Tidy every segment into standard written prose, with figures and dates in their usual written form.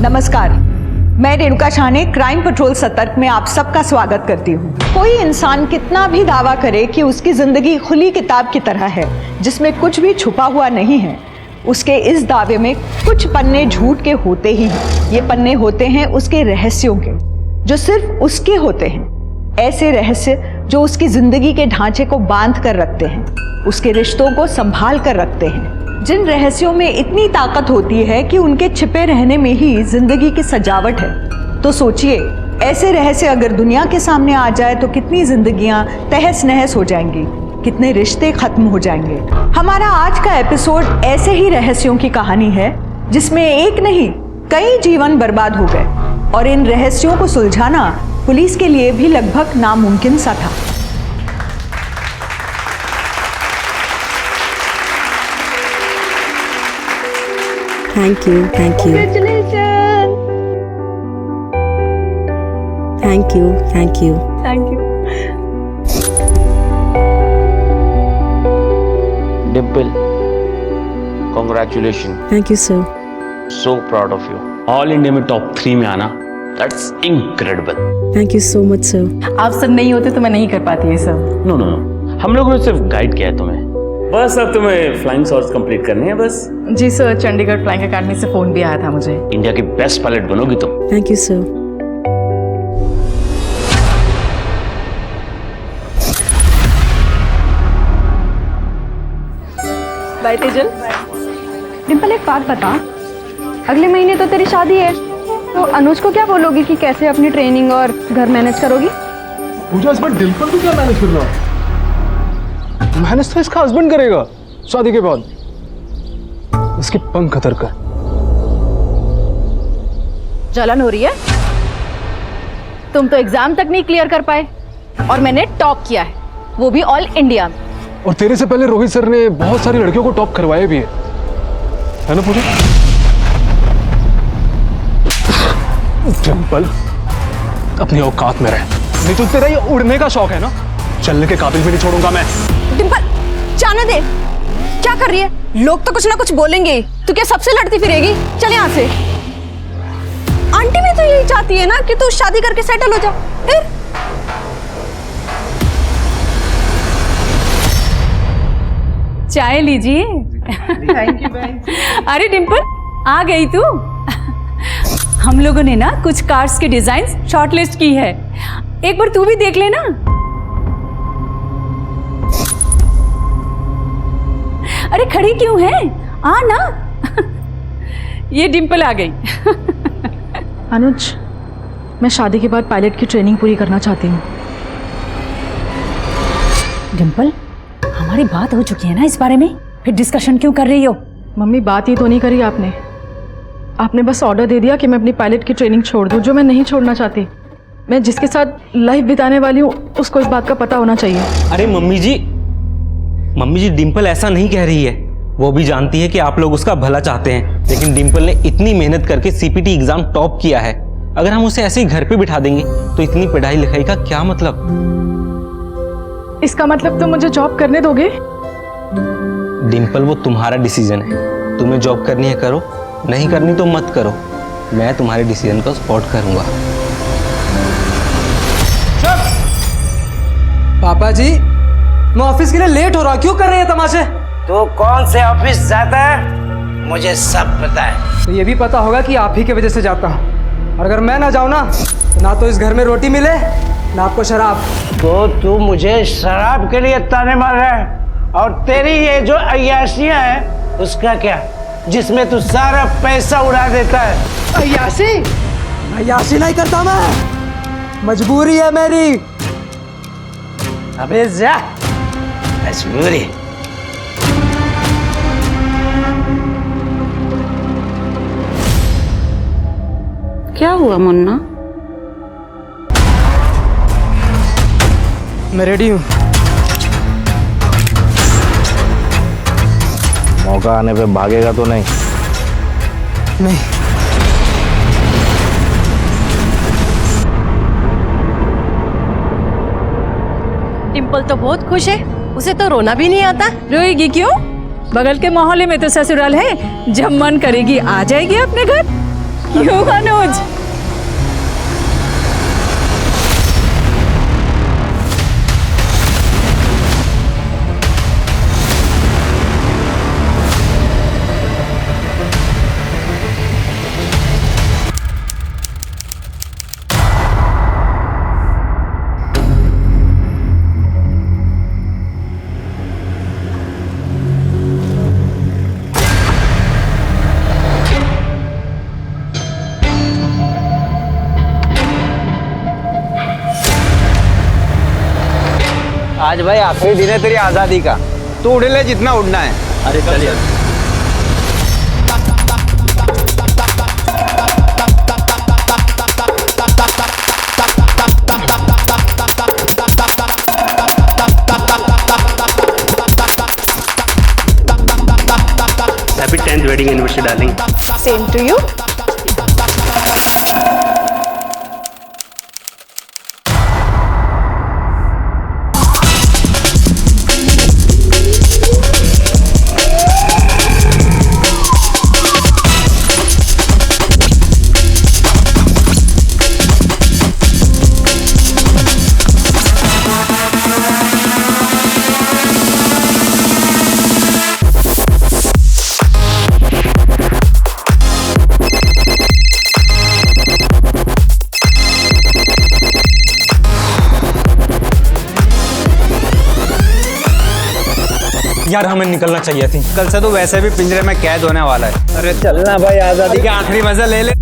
नमस्कार, मैं Renuka Shahane crime petrol सतर्क में आप सबका स्वागत करती हूँ। कोई इंसान कितना भी दावा करे कि उसकी जिंदगी खुली किताब की तरह है जिसमें कुछ भी छुपा हुआ नहीं है, उसके इस दावे में कुछ पन्ने झूठ के होते ही हैं। ये पन्ने होते हैं उसके रहस्यों के, जो सिर्फ उसके होते हैं। ऐसे रहस्य जो उसकी जिंदगी के ढांचे को बांध कर रखते हैं, उसके रिश्तों को संभाल कर रखते हैं। जिन रहस्यों में इतनी ताकत होती है कि उनके छिपे रहने में ही जिंदगी की सजावट है। तो सोचिए, ऐसे रहस्य अगर दुनिया के सामने आ जाए तो कितनी जिंदगियां तहस नहस हो जाएंगी, कितने रिश्ते खत्म हो जाएंगे। हमारा आज का एपिसोड ऐसे ही रहस्यों की कहानी है जिसमें एक नहीं कई जीवन बर्बाद हो गए, और इन रहस्यों को सुलझाना पुलिस के लिए भी लगभग नामुमकिन सा था। Thank you. Congratulations. Thank you. Thank you. Dimple, congratulations. Thank you, sir. So proud of you. All India में टॉप 3 में आना, that's incredible. Thank you so much, sir. आप सब नहीं होते तो मैं नहीं कर पाती ये सब। नो नो नो, हम लोगों ने सिर्फ गाइड किया है तुम्हें। बस अब तुम्हें फ्लाइंग शॉट्स कंप्लीट करने हैं बस। जी सर, चंडीगढ़ फ्लाइंग अकेडमी से फोन भी आया था मुझे। इंडिया की बेस्ट पायलट बनोगी तुम। Thank you, sir. Bye Tejal. Dimple, एक बात बता, अगले महीने तो तेरी शादी है, तो अनुज को क्या बोलोगी कि कैसे अपनी ट्रेनिंग और घर मैनेज करोगी? पूजा, इस बार डिम्पल को क्या मैनेज करना? मैनेज तो इसका हस्बैंड करेगा शादी के बाद। इसकी पंख कतर कर। जलन हो रही है? तुम तो एग्जाम तक नहीं क्लियर कर पाए और मैंने टॉप किया है, वो भी ऑल इंडिया में। और तेरे से पहले रोहित सर ने बहुत सारी लड़कियों को टॉप करवाया भी है ना पूजा? डिम्पल, अपनी औकात में रह, नहीं तो तेरा ये उड़ने का शौक है ना, चलने के काबिल भी नहीं छोड़ूंगा मैं। डिम्पल, जाने दे। क्या कर रही है? लोग तो कुछ ना कुछ बोलेंगे, तू क्या सबसे लड़ती फिरेगी? चल यहाँ से। आंटी भी तो यही चाहती है ना कि तू शादी करके सेटल हो जा। फिर चाय लीजिए। थैंक यू बहन। अरे डिम्पल, आ गई तू। हम लोगों ने ना कुछ कार्स के डिजाइन शॉर्टलिस्ट की है, एक बार तू भी देख लेना। अरे खड़ी क्यों है, आ ना। ये डिम्पल आ गई। अनुज, मैं शादी के बाद पायलट की ट्रेनिंग पूरी करना चाहती हूँ। डिम्पल, हमारी बात हो चुकी है ना इस बारे में, फिर डिस्कशन क्यों कर रही हो? मम्मी, बात ही तो नहीं करी आपने। आपने बस ऑर्डर दे दिया कि मैं अपनी पायलट की ट्रेनिंग छोड़ दूं, जो मैं नहीं छोड़ना चाहती। मैं जिसके साथ लाइफ बिताने वाली हूँ उसको इस बात का पता होना चाहिए। अरे मम्मी जी, डिम्पल ऐसा नहीं कह रही है। वो भी जानती है कि आप लोग उसका भला चाहते हैं, लेकिन डिम्पल ने इतनी मेहनत करके सीपीटी एग्जाम टॉप किया है। अगर हम उसे ऐसे ही घर पे बिठा देंगे तो इतनी पढ़ाई लिखाई का क्या मतलब? इसका मतलब तुम मुझे जॉब करने दोगे? डिम्पल, वो तुम्हारा डिसीजन है। तुम्हें जॉब करनी है करो, नहीं करनी तो मत करो। मैं तुम्हारे डिसीजन को सपोर्ट करूंगा। पापा जी, मैं ऑफिस के लिए लेट हो रहा, क्यों कर रहे हैं तमाशे? तो कौन से ऑफिस जाता है मुझे सब पता है। तो ये भी पता होगा कि आप ही की वजह से जाता हूँ, और अगर मैं ना जाऊँ ना तो ना तो इस घर में रोटी मिले ना आपको शराब। तो तू मुझे शराब के लिए ताने मार रहा है, और तेरी ये जो अय्याशियां हैं उसका क्या, जिसमें तू सारा पैसा उड़ा देता है? अय्याशी? अय्याशी नहीं करता मैं, मजबूरी है मेरी। अबे जा, मजबूरी। क्या हुआ मुन्ना? मैं रेडी हूँ। मौका आने पे भागेगा तो नहीं? नहीं। डिम्पल तो बहुत खुश है, उसे तो रोना भी नहीं आता। रोएगी क्यों? बगल के मोहल्ले में तो ससुराल है, जब मन करेगी आ जाएगी अपने घर। क्यों अनुज? आज भाई आखिरी दिन है तेरी आजादी का, तू उड़ ले जितना उड़ना है। अरे चलिए। Happy 10th wedding anniversary darling. Same to you. यार हमें निकलना चाहिए थी। कल से तो वैसे भी पिंजरे में कैद होने वाला है। अरे चलना भाई, आजादी का आखिरी मजा ले ले।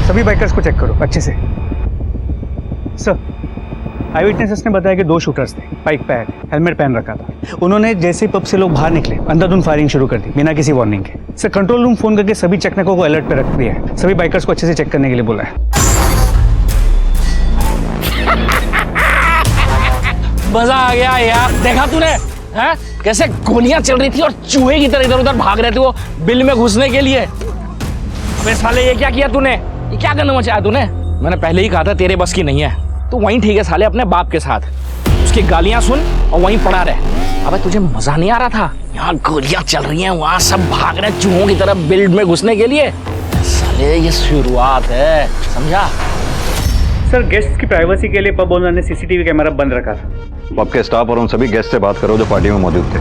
सभी बाइकर्स को चेक करो अच्छे से। सर, आई विटनेसेस ने बताया कि 2 शूटर्स थे, बाइक पे हेलमेट पहन रखा था। उन्होंने जैसे ही पब से लोग बाहर निकले अंधाधुंध फायरिंग शुरू कर दी बिना किसी वार्निंग के। सर, कंट्रोल रूम फोन करके सभी चेकनकों को अलर्ट पे रख दिया है। सभी बाइकर्स को अच्छे से चेक करने के लिए बोला है। मजा आ गया यार, देखा तूने हैं कैसे गोलियां चल रही थी और चूहे की तरह इधर उधर भाग रहे थे वो बिल में घुसने के लिए। अबे साले ये क्या किया तूने, ये क्या करना मचाया तूने? मैंने पहले ही कहा था तेरे बस की नहीं है। तू वहीं ठीक है साले अपने बाप के साथ, उसकी गालियां सुन और वहीं पड़ा रहे। अबे तुझे मजा नहीं आ रहा था? यहाँ गोलियां चल रही हैं, वहाँ सब भाग रहे हैं चूहों की तरह बिल्ड में घुसने के लिए। साले ये शुरुआत है, समझा? सर, गेस्ट की प्राइवेसी के लिए पब ओनर ने सीसीटीवी कैमरा बंद रखा था। पब के स्टाफ और उन सभी गेस्ट से बात करो जो पार्टी में मौजूद थे,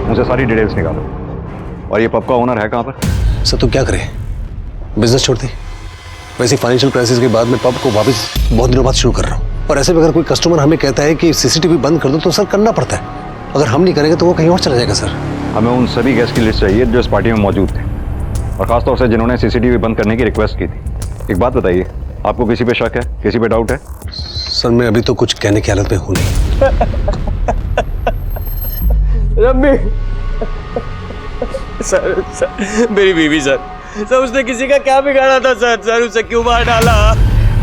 उनसे सारी डिटेल्स निकालो। और ये पब का ओनर है कहाँ पर? सर, तो क्या करें, बिजनेस छोड़ दी। वैसे फाइनेंशियल क्राइसिस के बाद मैं पब को वापस बहुत दिनों बाद शुरू कर रहा हूँ। और ऐसे में अगर कोई कस्टमर हमें कहता है कि सीसीटीवी बंद कर दो तो सर करना पड़ता है। अगर हम नहीं करेंगे तो वो कहीं और चला जाएगा। सर, हमें उन सभी गेस्ट की लिस्ट चाहिए जो इस पार्टी में मौजूद थे, और खासतौर से जिन्होंने सीसीटीवी बंद करने की रिक्वेस्ट की थी। एक बात बताइए, आपको किसी पे शक है, किसी पे डाउट है? सर, मैं अभी तो कुछ कहने की हालत में हूँ नहीं। रब्बी सर, मेरी बीवी सर, उसने किसी का क्या बिगाड़ा था सर, उसे क्यों मार डाला?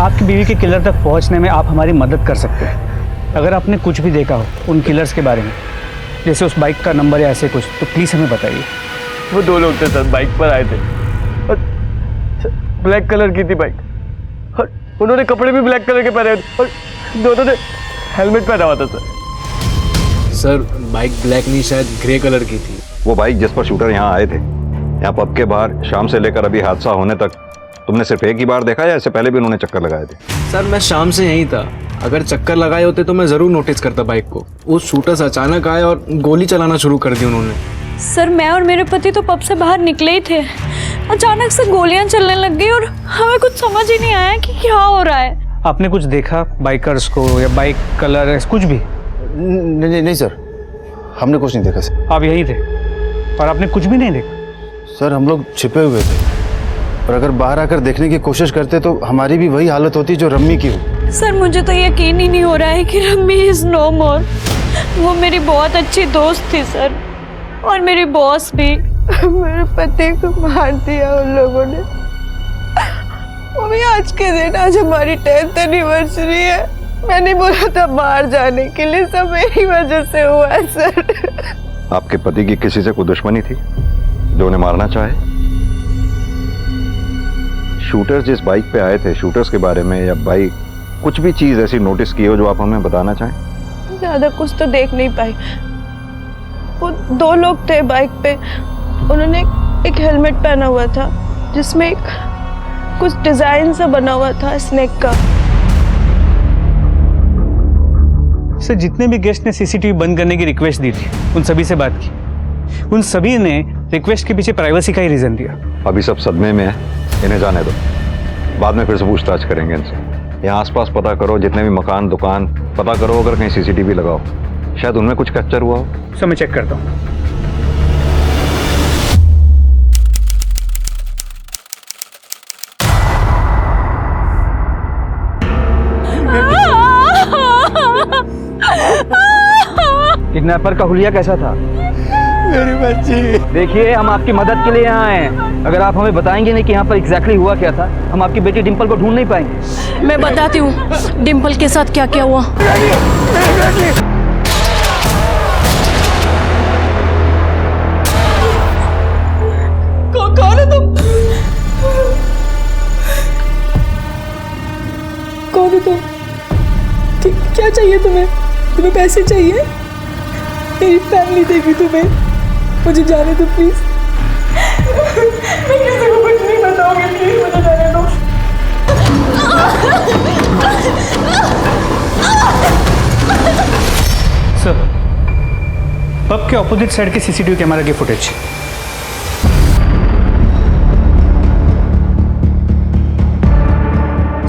आपकी बीवी के किलर तक पहुंचने में आप हमारी मदद कर सकते हैं। अगर आपने कुछ भी देखा हो उन किलर्स के बारे में, जैसे उस बाइक का नंबर या ऐसे कुछ, तो प्लीज़ हमें बताइए। वो 2 लोग थे सर, बाइक पर आए थे और ब्लैक कलर की थी बाइक, और उन्होंने कपड़े भी ब्लैक कलर के पहने और दोनों ने हेलमेट पहना हुआ था सर। सर बाइक ब्लैक नहीं, शायद ग्रे कलर की थी। वो बाइक जिस पर शूटर यहाँ आए थे, यहाँ पब के बाहर शाम से लेकर अभी हादसा होने तक तुमने सिर्फ एक ही बार देखा या इससे पहले भी उन्होंने चक्कर लगाए थे? सर मैं शाम से यहीं था, अगर चक्कर लगाए होते तो मैं ज़रूर नोटिस करता बाइक को। वो शूटर्स अचानक आए और गोली चलाना शुरू कर दी उन्होंने। सर मैं और मेरे पति तो पब से बाहर निकले ही थे, अचानक से गोलियां चलने लग गई और हमें कुछ समझ ही नहीं आया कि क्या हो रहा है। आपने कुछ देखा बाइकर्स को या बाइक कलर कुछ भी? नहीं सर, हमने कुछ नहीं देखा सर। आप यहीं थे और आपने कुछ भी नहीं देखा? सर हम लोग छिपे हुए थे, और अगर बाहर आकर देखने की कोशिश करते तो हमारी भी वही हालत होती जो रम्मी की हो। सर मुझे तो यकीन ही नहीं हो रहा है कि रम्मी इज नो मोर। वो मेरी बहुत अच्छी दोस्त थी सर, और मेरी बॉस भी। मेरे पति को मार दिया उन लोगों ने। वो भी आज के दिन, आज हमारी 10th एनिवर्सरी है। मैंने बोला था बाहर जाने के लिए, सब मेरी वजह से हुआ है सर। आपके पति की किसी से कोई दुश्मनी थी जो उन्हें मारना चाहे? शूटर्स जिस बाइक पे आए थे, शूटर्स के बारे में या बाइक कुछ भी चीज ऐसी नोटिस की हो जो आप हमें बताना चाहें? ज्यादा कुछ तो देख नहीं पाई। वो 2 लोग थे बाइक पे, उन्होंने एक हेलमेट पहना हुआ था जिसमें कुछ डिजाइन सा बना हुआ था स्नेक का। सर जितने भी गेस्ट ने सीसीटीवी बंद करने की रिक्वेस्ट दी थी, उन सभी से बात की। उन सभी ने रिक्वेस्ट के पीछे प्राइवेसी का ही रीजन दिया। अभी सब सदमे में है, इन्हें जाने दो, बाद में फिर से पूछताछ करेंगे इनसे। यहाँ आसपास पता करो, जितने भी मकान दुकान पता करो, अगर कहीं सीसीटीवी लगाओ, शायद उनमें कुछ कैप्चर हुआ हो। सर मैं चेक करता हूँ। किडनैपर का हुलिया कैसा था? मेरी बच्ची। देखिए हम आपकी मदद के लिए यहाँ हैं। अगर आप हमें बताएंगे नहीं कि यहाँ पर एग्जैक्टली हुआ क्या था, हम आपकी बेटी डिम्पल को ढूंढ नहीं पाएंगे। मैं बताती हूँ डिम्पल के साथ क्या क्या हुआ। कौन है तुम? कौन है तुम? क्या चाहिए तुम्हें? तुम्हें पैसे चाहिए? मेरी फैमिली देगी तुम्हें, मुझे जाने दो प्लीज। मैं किसी को कुछ नहीं बताऊंगी, प्लीज मुझे जाने दो। सर पब के ऑपोजिट साइड के सीसीटीवी कैमरा की फुटेज।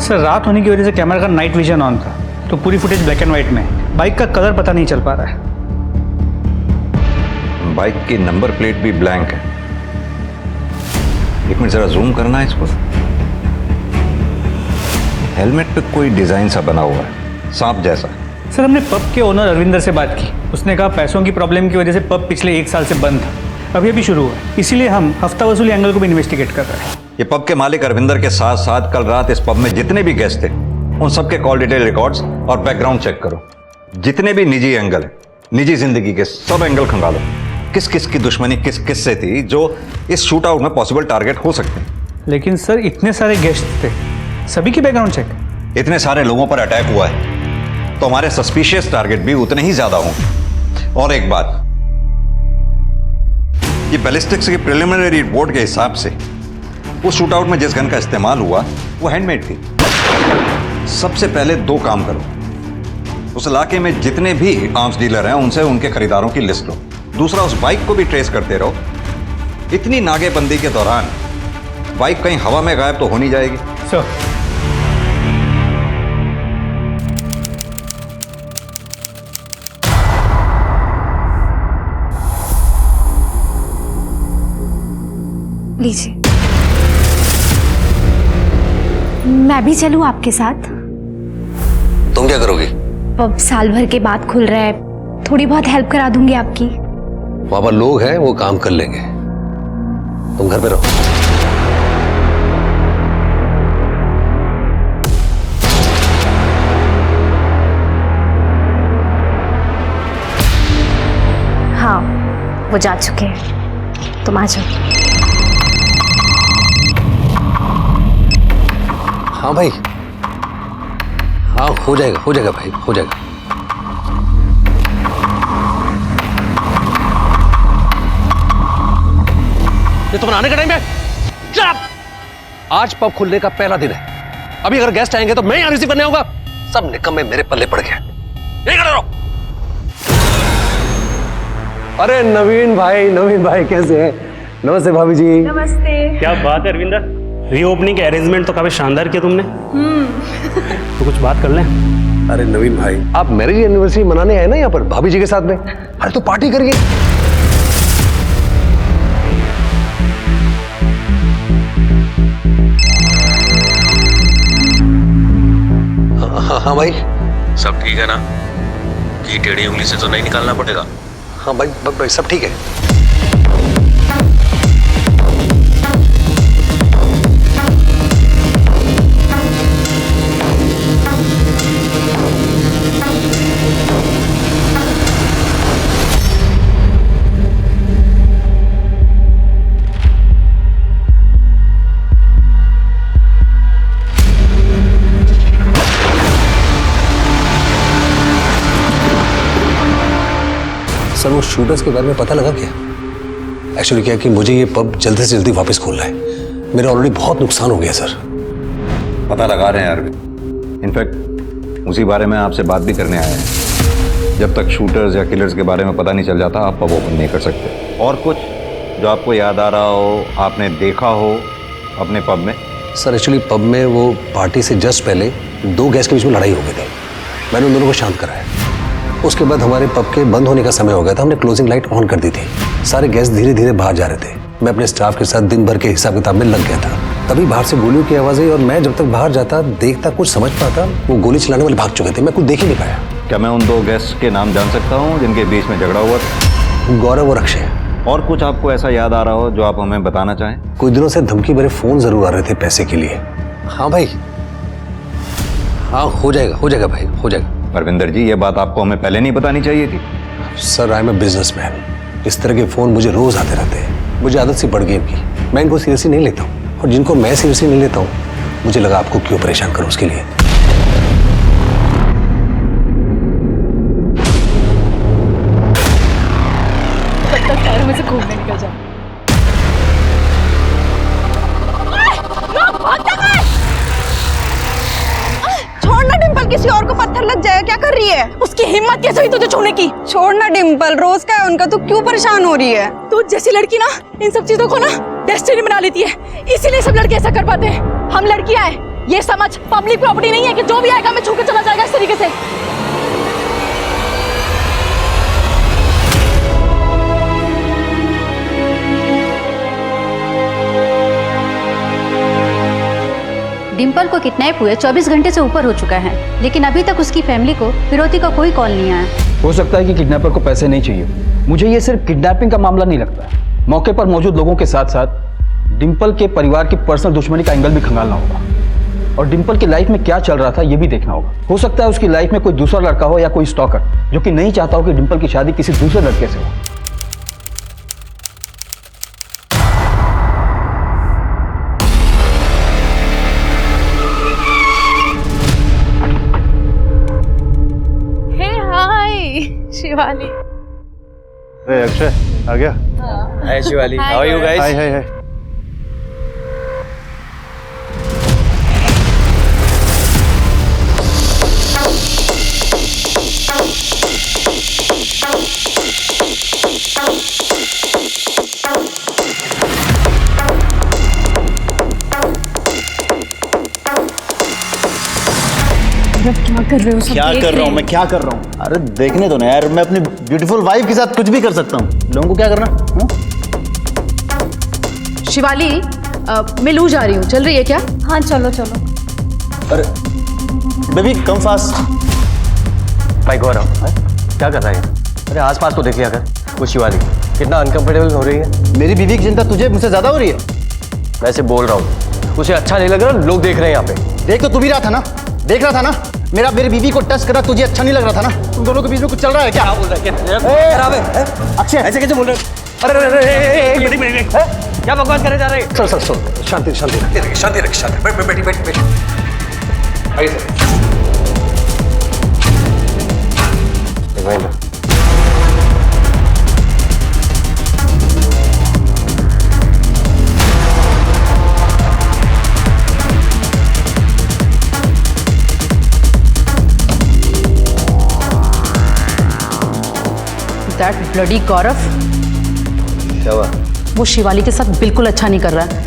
सर रात होने की वजह से कैमरा का नाइट विजन ऑन था, तो पूरी फुटेज ब्लैक एंड व्हाइट में है। बाइक का कलर पता नहीं चल पा रहा है। बाइक की नंबर प्लेट भी ब्लैंक है। एक मिनट जरा जूम करना है इसको। हेलमेट पे कोई डिजाइन सा बना हुआ है, सांप जैसा। सर हमने पब के ओनर अरविंदर से बात की, उसने कहा पैसों की प्रॉब्लम की वजह से पब पिछले 1 साल से बंद था, अभी शुरू हुआ, इसीलिए हम हफ्ता वसूली एंगल को भी इन्वेस्टिगेट कर रहे हैं। ये पब के मालिक अरविंदर के साथ साथ कल रात इस पब में जितने भी गेस्ट थे, उन सबके कॉल डिटेल रिकॉर्ड्स और बैकग्राउंड चेक करो। जितने भी निजी एंगल है, निजी जिंदगी के सब एंगल खंगालो। किस किस की दुश्मनी किस किस से थी जो इस शूट आउट में पॉसिबल टारगेट हो सकते हैं। लेकिन सर इतने सारे गेस्ट थे, सभी की बैकग्राउंड चेक। इतने सारे लोगों पर अटैक हुआ है तो हमारे सस्पिशियस टारगेट भी उतने ही ज्यादा होंगे। और एक बात, ये बैलिस्टिक्स की प्रिलिमिनरी रिपोर्ट के हिसाब से उस शूट आउट में जिस गन का इस्तेमाल हुआ वो हैंडमेड थी। सबसे पहले 2 काम करो, उस इलाके में जितने भी आर्म्स डीलर हैं उनसे उनके खरीदारों की लिस्ट लो। दूसरा, उस बाइक को भी ट्रेस करते रहो। इतनी नागेबंदी के दौरान बाइक कहीं हवा में गायब तो हो नहीं जाएगी। सर लीजिए, मैं भी चलूं आपके साथ? तुम क्या करोगी? पब साल भर के बाद खुल रहा है, थोड़ी बहुत हेल्प करा दूंगी आपकी। वहां पर लोग हैं, वो काम कर लेंगे, तुम घर पे रहो। हाँ वो जा चुके हैं, तुम आ जाओ। हाँ भाई, हाँ हो जाएगा भाई, हो जाएगा। ये तुम्हारे आने का टाइम है? Shut up! आज पब खुलने का पहला दिन है। अभी अगर गेस्ट आएंगे तो मैं यहाँ रिसीव करने आऊंगा। सब निकम्मे मेरे पल्ले पड़ गए। यही खड़े रहो। अरे नवीन भाई कैसे हैं? नमस्ते भाभी जी। नमस्ते। क्या बात है अरविंदा, रीओपनिंग के अरेंजमेंट तो काफी शानदार किया तुमने। तो कुछ बात कर लें। अरे नवीन भाई, आप मैरिज एनिवर्सरी मनाने आए ना यहाँ पर भाभी जी के साथ में? अरे तो पार्टी करिए। हाँ भाई, सब ठीक है ना? कि टेढ़ी उंगली से तो नहीं निकालना पड़ेगा? हाँ भाई सब ठीक है। सर वो शूटर्स के बारे में पता लगा क्या? एक्चुअली क्या है कि मुझे ये पब जल्दी से जल्दी वापस खोलना है। मेरा ऑलरेडी बहुत नुकसान हो गया सर। पता लगा रहे हैं अरविंद, इनफैक्ट उसी बारे में आपसे बात भी करने आए हैं। जब तक शूटर्स या किलर्स के बारे में पता नहीं चल जाता आप पब ओपन नहीं कर सकते। और कुछ जो आपको याद आ रहा हो, आपने देखा हो अपने पब में? सर एक्चुअली पब में वो पार्टी से जस्ट पहले दो गेस्ट के बीच में लड़ाई हो गई थी। मैंने उन दोनों को शांत कराया। उसके बाद हमारे पब के बंद होने का समय हो गया था। हमने क्लोजिंग लाइट ऑन कर दी थी। सारे गेस्ट धीरे धीरे बाहर जा रहे थे। मैं अपने स्टाफ के साथ दिन भर के हिसाब किताब में लग गया था। तभी बाहर से गोलियों की आवाज़ आई और मैं जब तक बाहर जाता देखता कुछ समझ पाता, वो गोली चलाने वाले भाग चुके थे। मैं कुछ देख ही नहीं पाया। क्या मैं उन दो गेस्ट के नाम जान सकता हूँ जिनके बीच में झगड़ा हुआ था? गौरव और अक्षय। और कुछ आपको ऐसा याद आ रहा हो जो आप हमें बताना चाहें? कुछ दिनों से धमकी भरे फोन जरूर आ रहे थे पैसे के लिए। हाँ भाई, हाँ हो जाएगा भाई, हो जाएगा। परविंदर जी, ये बात आपको हमें पहले नहीं बतानी चाहिए थी। Sir I am a businessman. इस तरह के फोन मुझे रोज आते रहते हैं। मुझे आदत सी पड़ गई इनकी। मैं इनको सीरियसली नहीं लेता हूँ और जिनको मैं सीरियसली नहीं लेता हूँ मुझे लगा आपको क्यों परेशान करूँ उसके लिए। में से घूमने निकल जाओ। छोड़ना डिम्पल, किसी और को पत्थर लग जाएगा। क्या कर रही है? उसकी हिम्मत कैसे हुई तुझे छूने की? छोड़ना डिम्पल, रोज का है उनका, तू क्यों परेशान हो रही है? तू जैसी लड़की ना इन सब चीजों को ना डेस्टिनी बना लेती है, इसीलिए सब लड़के ऐसा कर पाते हैं। हम लड़कियां हैं, ये समझ पब्लिक प्रॉपर्टी नहीं है कि जो भी आएगा हमें छू के चला जाएगा इस तरीके से। डिम्पल को किडनैप हुए 24 घंटे से ऊपर हो चुका है, लेकिन अभी तक उसकी फैमिली को फिरौती का कोई कॉल नहीं आया। हो सकता है कि किडनैपर को पैसे नहीं चाहिए। मुझे ये सिर्फ किडनैपिंग का मामला नहीं लगता। मौके पर मौजूद लोगों के साथ साथ डिम्पल के परिवार की पर्सनल दुश्मनी का एंगल भी खंगालना होगा और डिम्पल की लाइफ में क्या चल रहा था ये भी देखना होगा। हो सकता है उसकी लाइफ में कोई दूसरा लड़का हो या कोई स्टॉकर जो कि नहीं चाहता हो कि डिम्पल की शादी किसी दूसरे लड़के से हो। शिवाली। अरे अक्षय आ गया। Hi Shivali, how are you guys? Hi hi hi. क्या कर रहे हो? सब क्या देख कर रहा हूँ रहे मैं? क्या कर रहा हूँ? अरे देखने दो ना यार, मैं अपनी ब्यूटीफुल वाइफ के साथ कुछ भी कर सकता हूँ। लोगों को क्या करना? शिवाली, मैं लू जा रही हूँ, चल रही है क्या? हाँ चलो चलो। अरे बेबी कम फास्ट। भाई गौरव, क्या कर रहा है? अरे आसपास को देख लिया कर। वो शिवाली कितना अनकंफर्टेबल हो रही है। मेरी बीवी की चिंता तुझे मुझसे ज्यादा हो रही है। मैं ऐसे बोल रहा हूँ, उसे अच्छा नहीं लग रहा, लोग देख रहे हैं यहाँ पे। देख तो तू भी रहा था ना, देख रहा था ना। मेरी बीवी को टच करना तुझे अच्छा नहीं लग रहा था ना? तुम दोनों के बीच में कुछ चल रहा है क्या? बोल रहा है अक्षय, ऐसे कैसे बोल रहे? अरे क्या बकवास करे जा रहे? सर शांति बैठ। आइए सर। दैट ब्लडी गौरव? क्या हुआ? वो शिवाली के साथ बिल्कुल अच्छा नहीं कर रहा है।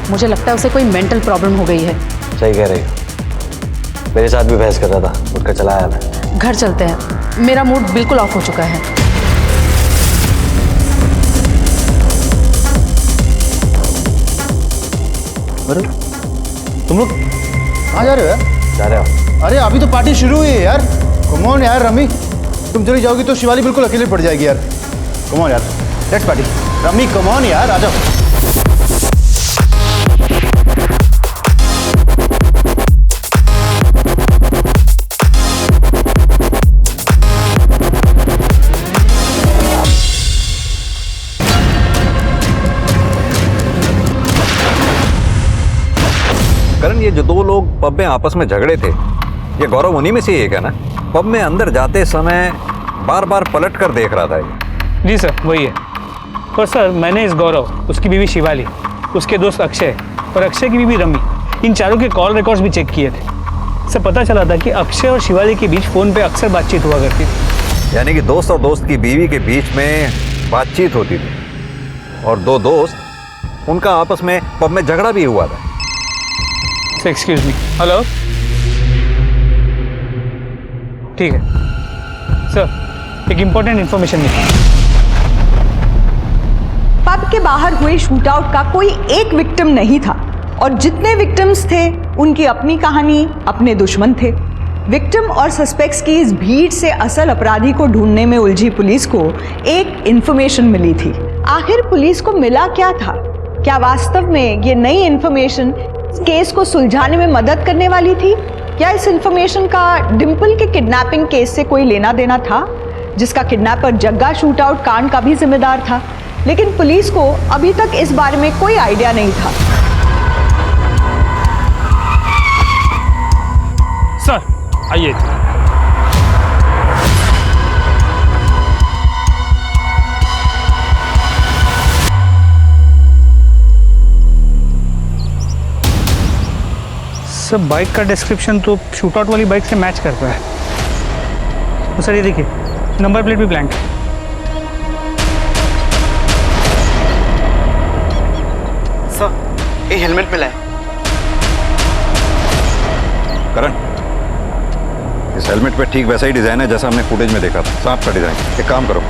मुझे लगता है उसे कोई मेंटल प्रॉब्लम हो गई है। सही कह रही हो। मेरे साथ भी बहस कर रहा था, उठकर चला आया मैं। घर चलते हैं, मेरा मूड बिल्कुल ऑफ हो चुका है। अरे तुम लोग कहाँ जा रहे हो यार? जा रहे हो? अरे अभी तो पार्टी शुरू हुई है यार। कम ऑन यार रमी, तुम चली जाओगी तो शिवाली बिल्कुल अकेले पड़ जाएगी यार। कम ऑन यार, let's party. Rummy come on यार, आ जाओ। करण, ये जो दो लोग पब में आपस में झगड़े थे, ये गौरव उन्हीं में से एक है ना? पब में अंदर जाते समय बार बार पलट कर देख रहा था ये। जी सर, वही है। और सर, मैंने इस गौरव, उसकी बीवी शिवाली, उसके दोस्त अक्षय और अक्षय की बीवी रमी, इन चारों के कॉल रिकॉर्ड्स भी चेक किए थे। सर, पता चला था कि अक्षय और शिवाली के बीच फ़ोन पे अक्सर बातचीत हुआ करती थी। यानी कि दोस्त और दोस्त की बीवी के बीच में बातचीत होती थी और दो दोस्त, उनका आपस में पब में झगड़ा भी हुआ था। Excuse me. हेलो, ठीक है सर, एक इंपॉर्टेंट इंफॉर्मेशन मिली। पब के बाहर हुए शूटआउट का कोई एक विक्टिम नहीं था और जितने विक्टिम्स थे उनकी अपनी कहानी, अपने दुश्मन थे। विक्टिम और सस्पेक्ट्स की इस भीड़ से असल अपराधी को ढूंढने में उलझी पुलिस को एक इंफॉर्मेशन मिली थी। आखिर पुलिस को मिला क्या था? क्या वास्तव में ये नई इंफॉर्मेशन केस को सुलझाने में मदद करने वाली थी? क्या इस इंफॉर्मेशन का डिंपल के किडनैपिंग केस से कोई लेना देना था, जिसका किडनैपर जग्गा शूटआउट कांड का भी जिम्मेदार था? लेकिन पुलिस को अभी तक इस बारे में कोई आइडिया नहीं था। सर आइए। सब बाइक का डिस्क्रिप्शन तो शूटआउट वाली बाइक से मैच करता है। तो सर ये देखिए, नंबर प्लेट भी ब्लैंक है। सर, ये हेलमेट मिला है। करण, इस हेलमेट पे ठीक वैसा ही डिजाइन है जैसा हमने फुटेज में देखा था, सांप का डिजाइन। एक काम करो,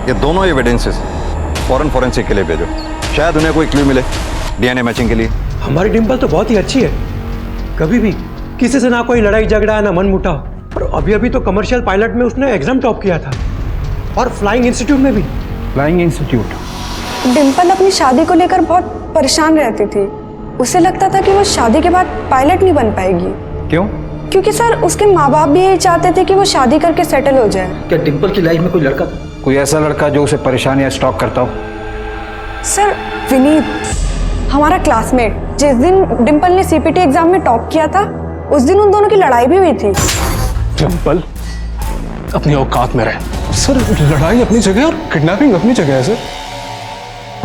ये दोनों एविडेंसेस फॉरेन फॉरेंसिक के लिए भेजो, शायद उन्हें कोई क्लू मिले डीएनए मैचिंग के लिए। हमारी डिंपल तो बहुत ही अच्छी है, कभी भी किसी से ना कोई लड़ाई झगड़ा ना मन मुटाव। और अभी अभी तो कमर्शियल पायलट में उसने एग्जाम टॉप किया था, और फ्लाइंग इंस्टीट्यूट में भी। Flying institute. डिंपल अपनी शादी को लेकर बहुत परेशान रहती थी। उसे लगता था कि वो शादी के बाद पायलट नहीं बन पाएगी। क्यों? क्योंकि सर, उसके माँ बाप भी यही चाहते थे कि वो शादी करके सेटल हो जाए। क्या डिंपल की लाइफ में कोई लड़का था? कोई ऐसा लड़का जो उसे परेशान या स्टॉक करता हो? सर, विनीत, हमारा क्लासमेट, जिस दिन डिंपल ने सीपीटी एग्जाम में टॉप किया था, उस दिन उन दोनों की लड़ाई भी हुई थी। डिंपल अपनी औकात में रहे। सर, लड़ाई अपनी जगह और किडनैपिंग अपनी जगह है सर।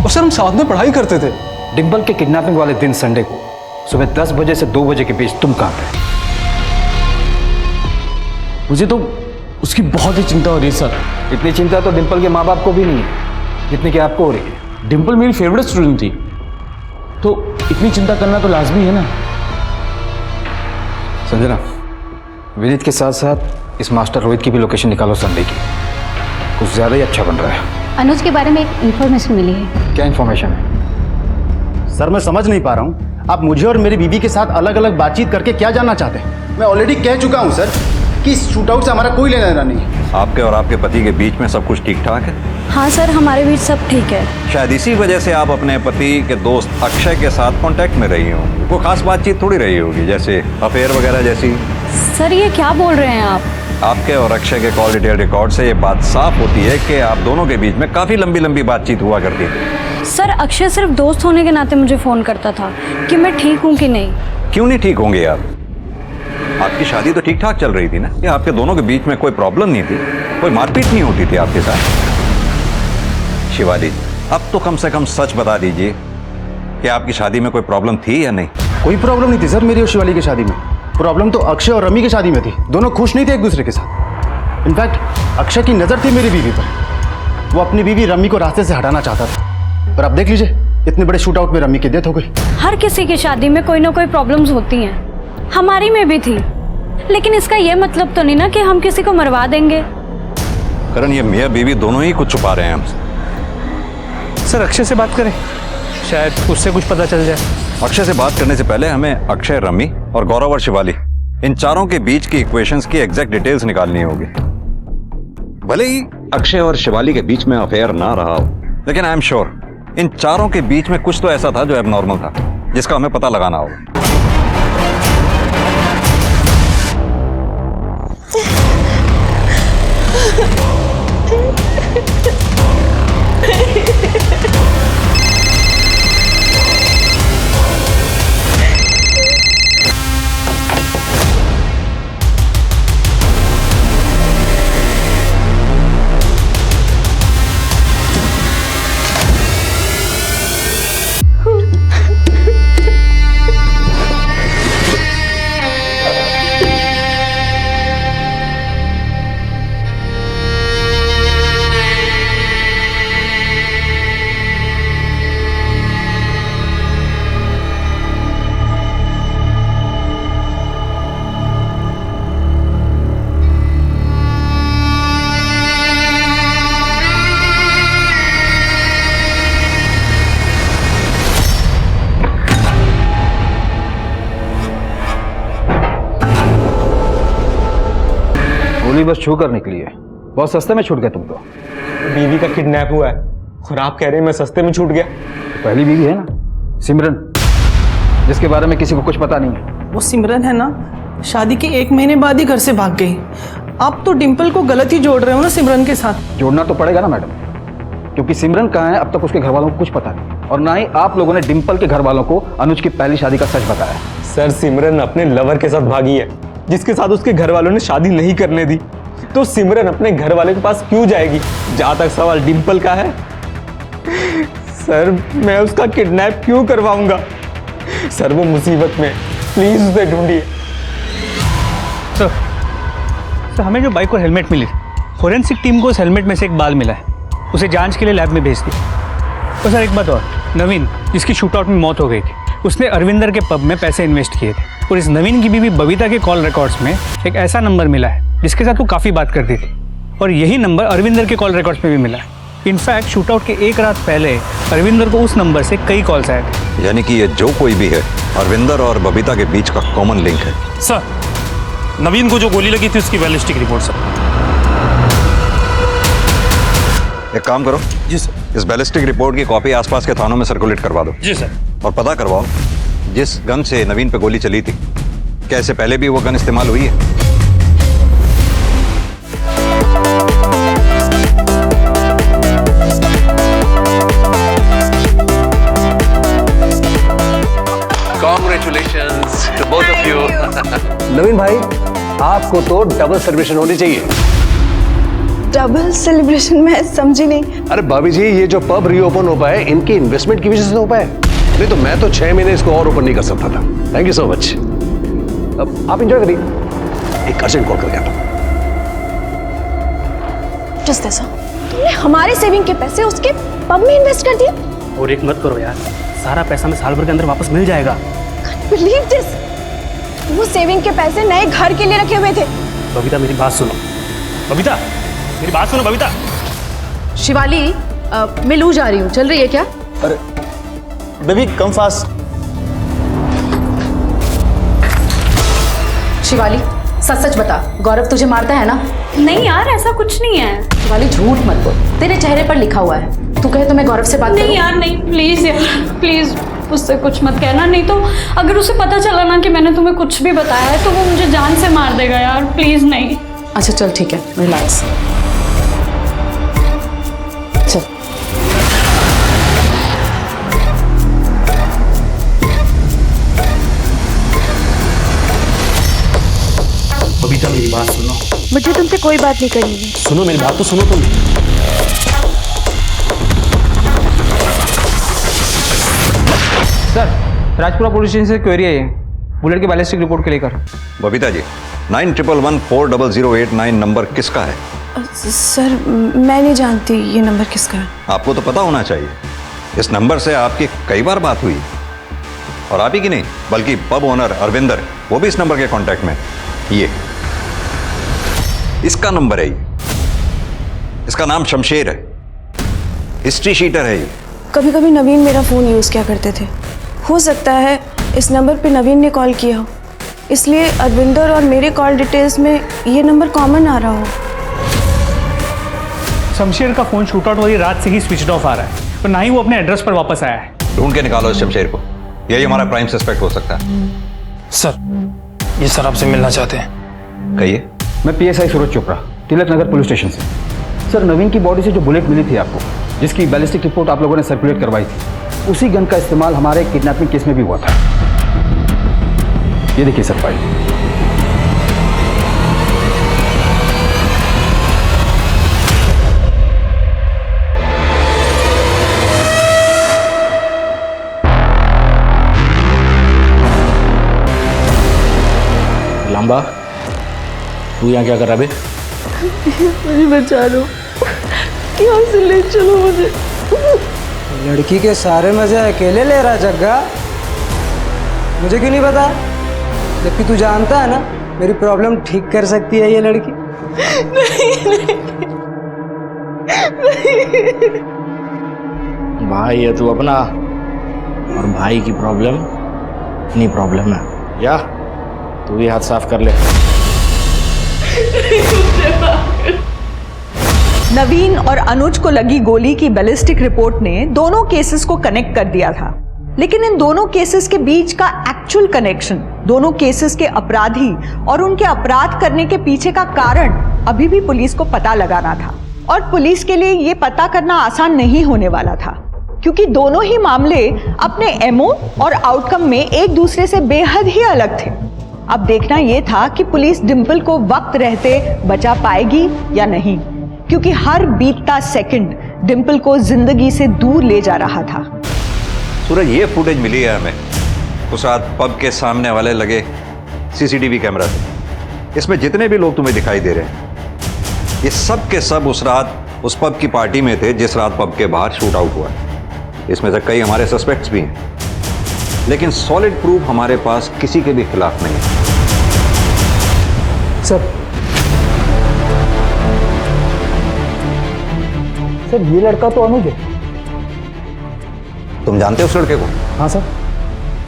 और सर, हम साथ में पढ़ाई करते थे। डिंपल के किडनैपिंग वाले दिन संडे को सुबह 10 बजे से 2 बजे के बीच तुम कहाँ थे? मुझे तो उसकी बहुत ही चिंता हो रही है सर। इतनी चिंता तो डिंपल के माँ बाप को भी नहीं है जितनी कि आपको हो रही है। डिंपल मेरी फेवरेट स्टूडेंट थी, तो इतनी चिंता करना तो लाजमी है ना। संजना, विनीत के साथ साथ इस मास्टर रोहित की भी लोकेशन निकालो संडे की। कुछ ज़्यादा ही अच्छा बन रहा है। अनुज के बारे में एक इन्फॉर्मेशन मिली है। क्या इन्फॉर्मेशन है? सर, मैं समझ नहीं पा रहा हूँ, आप मुझे और मेरी बीवी के साथ अलग अलग बातचीत करके क्या जानना चाहते हैं? मैं ऑलरेडी कह चुका हूँ सर कि इस शूटआउट से हमारा कोई लेना देना नहीं है। आपके और आपके पति के बीच में सब कुछ ठीक ठाक है? हाँ सर, हमारे बीच सब ठीक है। शायद इसी वजह से आप अपने पति के दोस्त अक्षय के साथ कांटेक्ट में रही होंगी। वो खास बातचीत थोड़ी रही होगी, जैसे अफेयर वगैरह जैसी। सर, ये क्या बोल रहे हैं आप? आपके और अक्षय के कॉल डिटेल रिकॉर्ड से ये बात साफ होती है कि आप दोनों के बीच में काफी लंबी लंबी बातचीत हुआ करती थी। सर, अक्षय सिर्फ दोस्त होने के नाते मुझे फोन करता था कि मैं ठीक हूँ कि नहीं। क्यों नहीं ठीक होंगे आप? आपकी शादी तो ठीक ठाक चल रही थी ना? या आपके दोनों के बीच में कोई प्रॉब्लम नहीं थी, कोई मारपीट नहीं होती थी आपके साथ? शिवाली, अब तो कम से कम सच बता दीजिए कि आपकी शादी में कोई प्रॉब्लम थी या नहीं? कोई प्रॉब्लम नहीं थी सर मेरी और शिवाली की शादी में। प्रॉब्लम तो अक्षय और रमी की शादी में थी। दोनों खुश नहीं थे एक दूसरे के साथ। इनफैक्ट अक्षय की नज़र थी मेरी बीवी पर। वो अपनी बीवी रम्मी को रास्ते से हटाना चाहता था, और अब देख लीजिए इतने बड़े शूट आउट में रम्मी की डेथ हो गई। हर किसी की शादी में कोई ना कोई प्रॉब्लम्स होती हैं, हमारी में भी थी, लेकिन इसका ये मतलब तो नहीं ना कि हम किसी को मरवा देंगे। करण, ये मियाँ बीवी दोनों ही कुछ छुपा रहे हैं हमसे। सर अक्षय से बात करें, शायद उससे कुछ पता चल जाए। अक्षय से बात करने से पहले हमें अक्षय, रम्मी और गौरव और शिवाली, इन चारों के बीच की इक्वेशंस की एग्जैक्ट डिटेल्स निकालनी होगी। भले ही अक्षय और शिवाली के बीच में अफेयर ना रहा हो, लेकिन आई एम श्योर इन चारों के बीच में कुछ तो ऐसा था जो एबनॉर्मल था, जिसका हमें पता लगाना होगा। गोली बस छू कर निकली है, बहुत सस्ते में छूट गए तुम तो। बीवी का किडनैप हुआ है और आप कह रहे हैं मैं सस्ते में छूट गया। पहली बीवी है ना सिमरन, जिसके बारे में किसी को कुछ पता नहीं है। वो सिमरन है ना, शादी के 1 महीने बाद ही घर से भाग गई। आप तो डिम्पल को गलत ही जोड़ रहे हो ना सिमरन के साथ। जोड़ना तो पड़ेगा ना मैडम, क्योंकि सिमरन कहाँ है अब तक उसके घर वालों को कुछ पता नहीं, और ना ही आप लोगों ने डिम्पल के घर वालों को अनुज की पहली शादी का सच बताया। सर सिमरन अपने लवर के साथ भागी है, जिसके साथ उसके घर वालों ने शादी नहीं करने दी, तो सिमरन अपने घर वाले के पास क्यों जाएगी? जहां तक सवाल डिम्पल का है, सर मैं उसका किडनैप क्यों करवाऊंगा? सर वो मुसीबत में, प्लीज उसे ढूंढिए। सर हमें जो बाइक और हेलमेट मिली, फोरेंसिक टीम को उस हेलमेट में से एक बाल मिला है, उसे जांच के लिए लैब में भेज दिया। और सर एक बात और, नवीन जिसकी शूट आउट में मौत हो गई थी, उसने अरविंदर के पब में पैसे इन्वेस्ट किए थे, और इस नवीन की बीवी बबीता के कॉल रिकॉर्ड्स में एक ऐसा नंबर मिला है जिसके साथ वो काफ़ी बात करती थी, और यही नंबर अरविंदर के कॉल रिकॉर्ड्स में भी मिला है। इनफैक्ट शूट आउट के एक रात पहले अरविंदर को उस नंबर से कई कॉल्स आए थे। यानी कि ये जो कोई भी है, अरविंदर और बबीता के बीच का कॉमन लिंक है। सर नवीन को जो गोली लगी थी उसकी बैलिस्टिक रिपोर्ट सर। एक काम करो जी सर, इस बैलिस्टिक रिपोर्ट की कॉपी आसपास के थानों में सर्कुलेट करवा दो। जी सर। और पता करवाओ जिस गन से नवीन पे गोली चली थी, क्या इससे पहले भी वो गन इस्तेमाल हुई है? Congratulations to both of you. नवीन भाई, आपको तो डबल सेलिब्रेशन होनी चाहिए। डबल सेलिब्रेशन मैं समझी नहीं। अरे भाभी जी, ये जो पब रीओपन हो पाए इनकी इन्वेस्टमेंट की वजह से हो पाए, नहीं तो मैं तो 6 महीने इसको और ओपन नहीं कर सकता था। Thank you so much. अब आप एंजॉय करिए, एक अर्जेंट कॉल करके आता हूं। जस्ट ऐसा तुमने हमारे सेविंग के पैसे उसके पब में इन्वेस्ट कर दिए। और एक मत करो यार, सारा पैसा मैं साल भर के अंदर वापस मिल जाएगा। बिलीव दिस, वो सेविंग के पैसे नए घर के लिए रखे हुए थे। बबीता मेरी बात सुनो, बबीता मेरी बात सुनो बबीता। शिवाली मैं लू जा रही हूँ, चल रही है क्या? अरे बेबी कम फास्ट। शिवाली सच सच बता, गौरव तुझे मारता है ना? नहीं यार, ऐसा कुछ नहीं है। शिवाली झूठ मत बोल, तेरे चेहरे पर लिखा हुआ है। तू कहे तो मैं गौरव से बात नहीं करूं? यार नहीं, प्लीज यार प्लीज उससे कुछ मत कहना, नहीं तो अगर उसे पता चला ना कि मैंने तुम्हें कुछ भी बताया है तो वो मुझे जान से मार देगा यार, प्लीज नहीं। अच्छा चल ठीक है, रिलैक्स। चल बबीता मेरी बात सुनो। मुझे तुमसे कोई बात नहीं करनी है। सुनो मेरी बात तो सुनो तुम। सर राजपुरा पुलिस स्टेशन से क्वेरी आई है, बुलेट के बैलिस्टिक रिपोर्ट के लेकर। बबीता जी, 91114008 नंबर किसका है? सर मैं नहीं जानती ये नंबर किसका है। आपको तो पता होना चाहिए, इस नंबर से आपकी कई बार बात हुई, और आप ही की नहीं बल्कि पब ओनर अरविंदर, वो भी इस नंबर के कांटेक्ट में। ये इसका नंबर है, ये इसका नाम शमशेर है, हिस्ट्री शीटर है ये। कभी कभी नवीन मेरा फ़ोन यूज़ किया करते थे, हो सकता है इस नंबर पे नवीन ने कॉल किया हो, इसलिए अरविंदर और मेरे कॉल डिटेल्स में ये नंबर कॉमन आ रहा हो। शमशेर का फ़ोन शूट आउट वाली रात से ही स्विच ऑफ आ रहा है, तो ना ही वो अपने एड्रेस पर वापस आया है। ढूंढ के निकालो इस शमशेर को, यही हमारा प्राइम सस्पेक्ट हो सकता है। सर, ये सर आपसे मिलना चाहते हैं। कहिए। मैं PSI सूरज चोपड़ा, तिलक नगर पुलिस स्टेशन से। सर, नवीन की बॉडी से जो बुलेट मिली थी आपको, जिसकी बैलिस्टिक रिपोर्ट आप लोगों ने सर्कुलेट करवाई थी, उसी गन का इस्तेमाल हमारे किडनैपिंग केस में भी हुआ था। ये देखिए सर फाइल। लांबा, तू यहाँ क्या कर रहा है बे? मुझे बचा लो, यहाँ से ले चलो मुझे। लड़की के सारे मजे अकेले ले रहा जग्गा, मुझे क्यों नहीं पता? जबकि तू जानता है ना मेरी प्रॉब्लम ठीक कर सकती है ये लड़की। भाई है तू अपना, और भाई की प्रॉब्लम अपनी प्रॉब्लम है। या तू भी हाथ साफ कर ले। नवीन और अनुज को लगी गोली की बैलिस्टिक रिपोर्ट ने दोनों केसेस को कनेक्ट कर दिया था, लेकिन इन दोनों केसेस के बीच का एक्चुअल कनेक्शन, दोनों केसेस के अपराधी और उनके अपराध करने के पीछे का कारण अभी भी पुलिस को पता लगाना था। और पुलिस के लिए ये पता करना आसान नहीं होने वाला था, क्योंकि दोनों ही मामले अपने एमओ और आउटकम में एक दूसरे से बेहद ही अलग थे। अब देखना यह था कि पुलिस डिंपल को वक्त रहते बचा पाएगी या नहीं, क्योंकि हर बीतता सेकंड डिंपल को जिंदगी से दूर ले जा रहा था। सूरज, ये फुटेज मिली है हमें उस रात पब के सामने वाले लगे CCTV कैमरा से। इसमें जितने भी लोग तुम्हें दिखाई दे रहे हैं, ये सब के सब उस रात उस पब की पार्टी में थे जिस रात पब के बाहर शूट आउट हुआ। इसमें से कई हमारे सस्पेक्ट्स भी हैं, लेकिन सॉलिड प्रूफ हमारे पास किसी के भी खिलाफ नहीं है। सर ये लड़का तो अनुज है। तुम जानते हो उस लड़के को? हाँ सर,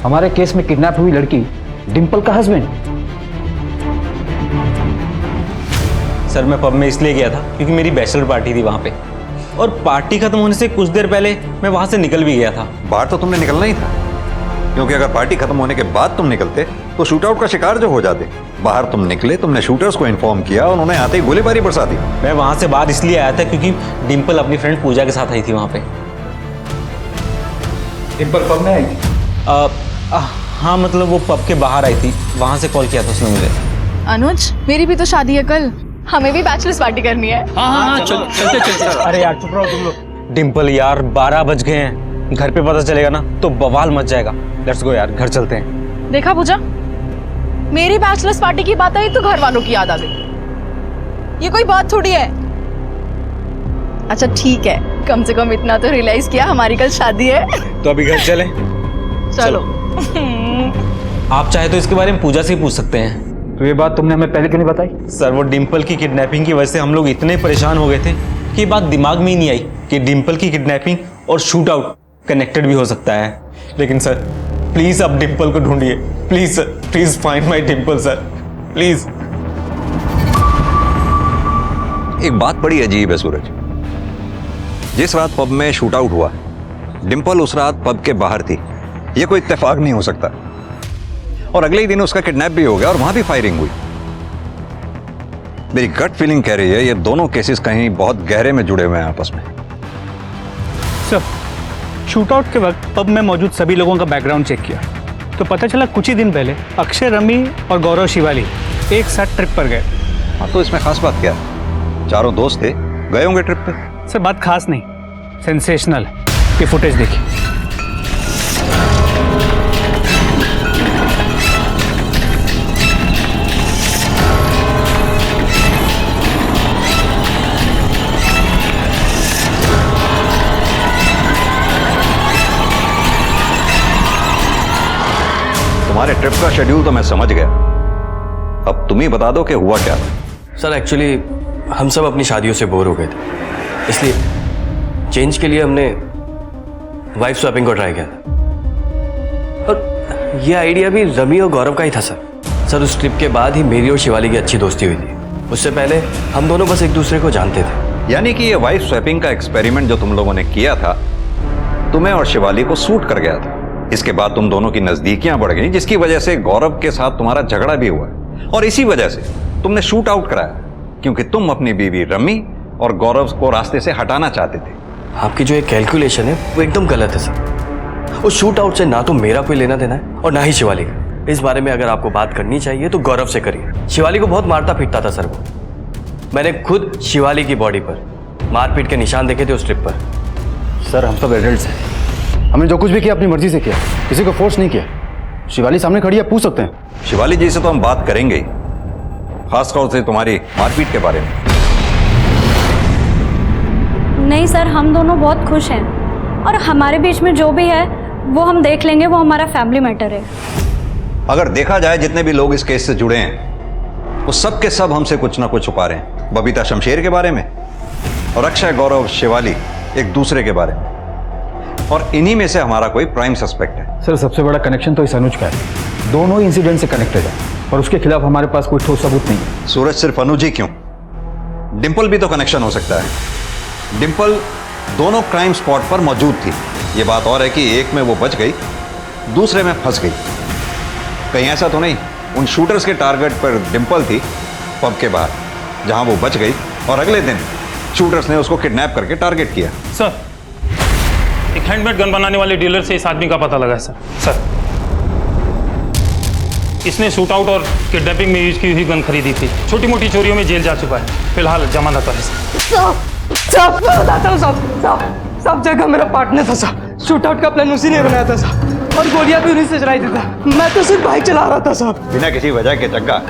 हमारे केस में किडनैप हुई लड़की डिंपल का हस्बैंड। सर, मैं पब में इसलिए गया था क्योंकि मेरी बैचलर पार्टी थी वहाँ पे, और पार्टी खत्म होने से कुछ देर पहले मैं वहाँ से निकल भी गया था। बाहर तो तुमने निकलना ही था, क्योंकि अगर पार्टी खत्म होने के बाद तुम निकलते तो शूट आउट का शिकार जो हो जाते। बाहर तुम निकले, तुमने शूटर्स को इन्फॉर्म किया, उन्होंने आते ही गोलीबारी बरसा दी। मैं वहाँ से बाहर इसलिए आया था क्योंकि डिंपल अपनी फ्रेंड पूजा के साथ आई थी वहाँ पे। डिंपल पब में आई थी? हाँ, मतलब वो पब के बाहर आई थी, वहाँ से कॉल किया था उसने मुझे। अनुज, मेरी भी तो शादी है कल, हमें भी बैचलर्स पार्टी करनी है। हाँ, चलते। अरे यार चुप रहो तुम लोग। डिंपल यार, 12 बज गए हैं, घर पे पता चलेगा ना तो बवाल मच जाएगा। लेट्स गो यार, घर चलते हैं। देखा पूजा, मेरी बैचलर्स पार्टी की बात आई तो घर वालों की याद आ गई। ये कोई बात थोड़ी है। अच्छा ठीक है, कम से कम इतना तो रियलाइज किया हमारी कल शादी है। तो अभी घर चलें? चलो। आप चाहे तो इसके बारे में पूजा से ही पूछ सकते हैं। तो ये बात तुमने हमें पहले क्यों नहीं बताई? सर, वो डिंपल की किडनैपिंग की वजह से हम लोग इतने परेशान हो गए थे कि ये बात दिमाग में ही नहीं आई कि डिंपल की किडनैपिंग और शूट आउट कनेक्टेड भी हो सकता है। लेकिन सर प्लीज आप डिंपल को ढूंढिए, please sir, please find my Dimple sir, please. एक बात बड़ी अजीब है सूरज, जिस रात पब में शूट आउट हुआ डिंपल उस रात पब के बाहर थी, यह कोई इत्तेफाक नहीं हो सकता। और अगले ही दिन उसका किडनैप भी हो गया और वहां भी फायरिंग हुई। मेरी गट फीलिंग कह रही है ये दोनों केसेस कहीं बहुत गहरे में जुड़े हुए हैं आपस में। सर, शूटआउट के वक्त पब में मौजूद सभी लोगों का बैकग्राउंड चेक किया तो पता चला कुछ ही दिन पहले अक्षय रमी और गौरव शिवाली एक साथ ट्रिप पर गए। हाँ, तो इसमें खास बात क्या? चारों दोस्त थे, गए होंगे ट्रिप पे। सर बात खास नहीं, सेंसेशनल। ये फुटेज देखिए। ट्रिप का शेड्यूल तो मैं समझ गया, अब तुम ही बता दो कि हुआ क्या था। सर एक्चुअली हम सब अपनी शादियों से बोर हो गए थे, इसलिए चेंज के लिए हमने वाइफ स्वैपिंग को ट्राई किया था। और ये आइडिया भी रमी और गौरव का ही था सर। उस ट्रिप के बाद ही मेरी और शिवाली की अच्छी दोस्ती हुई थी। उससे पहले हम दोनों बस एक दूसरे को जानते थे। यानी कि ये वाइफ स्वैपिंग का एक्सपेरिमेंट जो तुम लोगों ने किया था, तुम्हें और शिवाली को सूट कर गया था। इसके बाद तुम दोनों की नजदीकियां बढ़ गई, जिसकी वजह से गौरव के साथ तुम्हारा झगड़ा भी हुआ, और इसी वजह से तुमने शूट आउट कराया, क्योंकि तुम अपनी बीवी रमी और गौरव को रास्ते से हटाना चाहते थे। आपकी जो एक कैलकुलेशन है वो एकदम गलत है सर। उस शूट आउट से ना तो मेरा कोई लेना देना है और ना ही शिवाली का। इस बारे में अगर आपको बात करनी चाहिए तो गौरव से करिए। शिवाली को बहुत मारता पीटता था सर वो। मैंने खुद शिवाली की बॉडी पर मारपीट के निशान देखे थे उस ट्रिप पर। सर हम सब एडल्ट्स हैं, हमने जो कुछ भी किया अपनी मर्जी से किया, किसी को फोर्स नहीं किया। शिवाली सामने खड़ी है, पूछ सकते हैं। शिवाली जी से तो हम बात करेंगे ही, खासतौर से तुम्हारी मारपीट के बारे में। नहीं सर, हम दोनों बहुत खुश हैं और हमारे बीच में जो भी है वो हम देख लेंगे, वो हमारा फैमिली मैटर है। अगर देखा जाए जितने भी लोग इस केस से जुड़े हैं वो सब के सब हमसे कुछ ना कुछ छुपा रहे हैं। बबीता शमशेर के बारे में और अक्षय, गौरव, शिवाली एक दूसरे के बारे में, और इन्हीं में से हमारा कोई प्राइम सस्पेक्ट है। सर सबसे बड़ा कनेक्शन तो इस अनुज का है, दोनों इंसिडेंट से कनेक्टेड है और उसके खिलाफ हमारे पास कोई ठोस सबूत नहीं है। सूरज, सिर्फ अनुज ही क्यों, डिंपल भी तो कनेक्शन हो सकता है। डिंपल दोनों क्राइम स्पॉट पर मौजूद थी। ये बात और है कि एक में वो बच गई, दूसरे में फंस गई। कहीं ऐसा तो नहीं उन शूटर्स के टारगेट पर डिंपल थी पब के बाहर, जहां वो बच गई, और अगले दिन शूटर्स ने उसको किडनैप करके टारगेट किया। सर, एक हैंडमेड गन बनाने वाले डीलर से इस आदमी का पता लगा है सर। इसने शूट आउट और किडनैपिंग में यूज की हुई गन खरीदी थी। छोटी मोटी चोरियों में जेल जा चुका है, फिलहाल जमानत पर है। सब मैं बताता हूँ, सब जगह मेरा पार्टनर था साहब। शूट आउट का प्लान उसी ने बनाया था साहब, और गोलियां भी उन्हीं से चलाई थी। मैं तो सिर्फ बाइक चला रहा था साहब। बिना किसी वजह के जग्गा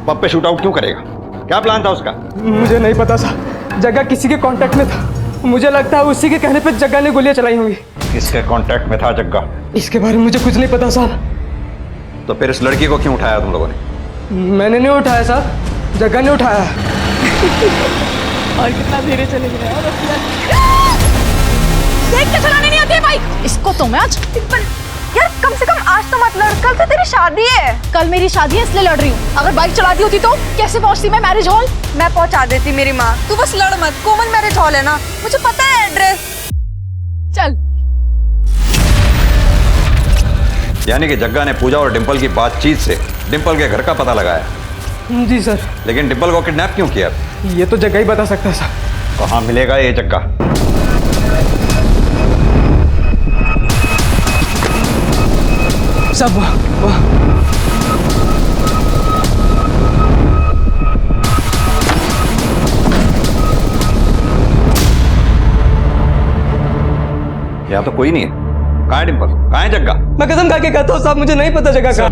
पब पे शूट आउट क्यों करेगा? क्या प्लान था उसका? मुझे नहीं पता साहब, जगह किसी के कांटेक्ट में था। मुझे लगता है उसी के कहने पे जग्गा ने गोलियां चलाई होंगी। किसके कांटेक्ट में था जग्गा? इसके बारे में मुझे कुछ नहीं पता साहब। तो फिर इस लड़की को क्यों उठाया तुम लोगों ने? मैंने नहीं उठाया साहब, जग्गा ने उठाया। और कितना धीरे चले गए देख के चलाने नहीं आती है बाइक। इसको तो मैं आज यार कम से कम आज तो मत लड़, कल तो तेरी शादी है। कल मेरी शादी है इसलिए लड़ रही हूँ। अगर बाइक चलाती होती तो कैसे पहुंचती मैं मैरिज हॉल? मैं पहुंचा देती मेरी माँ, तू बस लड़ मत। कॉमन मैरिज हॉल है ना, मुझे पता है एड्रेस। चल। यानी कि जग्गा ने पूजा और डिंपल की बातचीत से डिंपल के घर का पता लगाया। जी सर। लेकिन डिंपल को किडनैप क्यों किया? ये तो जग्गा ही बता सकता है सर। कहाँ मिलेगा ये जग्गा? सब यहाँ तो कोई नहीं है। कहाँ है डिंपल? कहाँ है जग्गा? मैं कसम खा के कहता हूँ साहब, मुझे नहीं पता जगह का।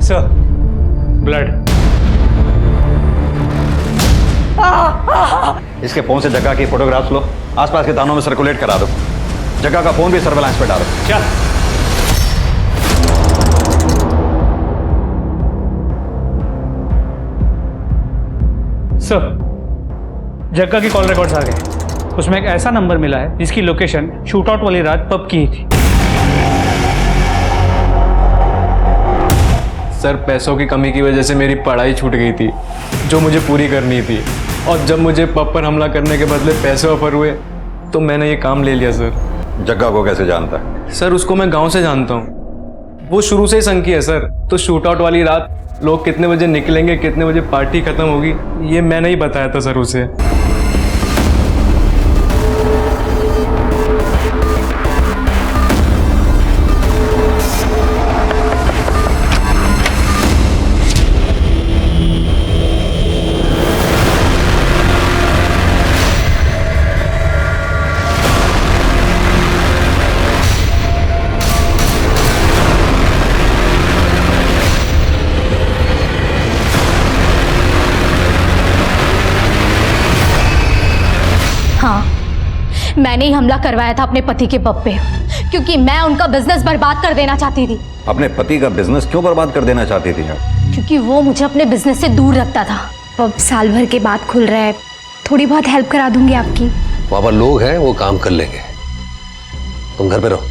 Sir, blood. इसके फोन से जग्गा की फोटोग्राफ्स लो, आसपास के थानों में सर्कुलेट करा दो। जग्गा का फोन भी सर्वेलेंस पे डालो। चल। सर, जग्गा की कॉल रिकॉर्ड्स आ गए। उसमें एक ऐसा नंबर मिला है जिसकी लोकेशन शूट आउट वाली रात पब की ही थी। सर, पैसों की कमी की वजह से मेरी पढ़ाई छूट गई थी जो मुझे पूरी करनी थी, और जब मुझे पब पर हमला करने के बदले पैसे ऑफर हुए तो मैंने ये काम ले लिया। सर, जग्गा को कैसे जानता है? सर, उसको मैं गांव से जानता हूँ, वो शुरू से ही संकी है सर। तो शूट आउट वाली रात लोग कितने बजे निकलेंगे, कितने बजे पार्टी खत्म होगी, ये मैंने ही बताया था सर उसे। मैंने ही हमला करवाया था अपने पति के पब पे, क्योंकि मैं उनका बिजनेस बर्बाद कर देना चाहती थी। अपने पति का बिजनेस क्यों बर्बाद कर देना चाहती थी आप? क्योंकि वो मुझे अपने बिजनेस से दूर रखता था। अब साल भर के बाद खुल रहा है, थोड़ी बहुत हेल्प करा दूंगी आपकी। वहाँ पर लोग हैं, वो काम कर लेंगे, तुम घर पे रहो।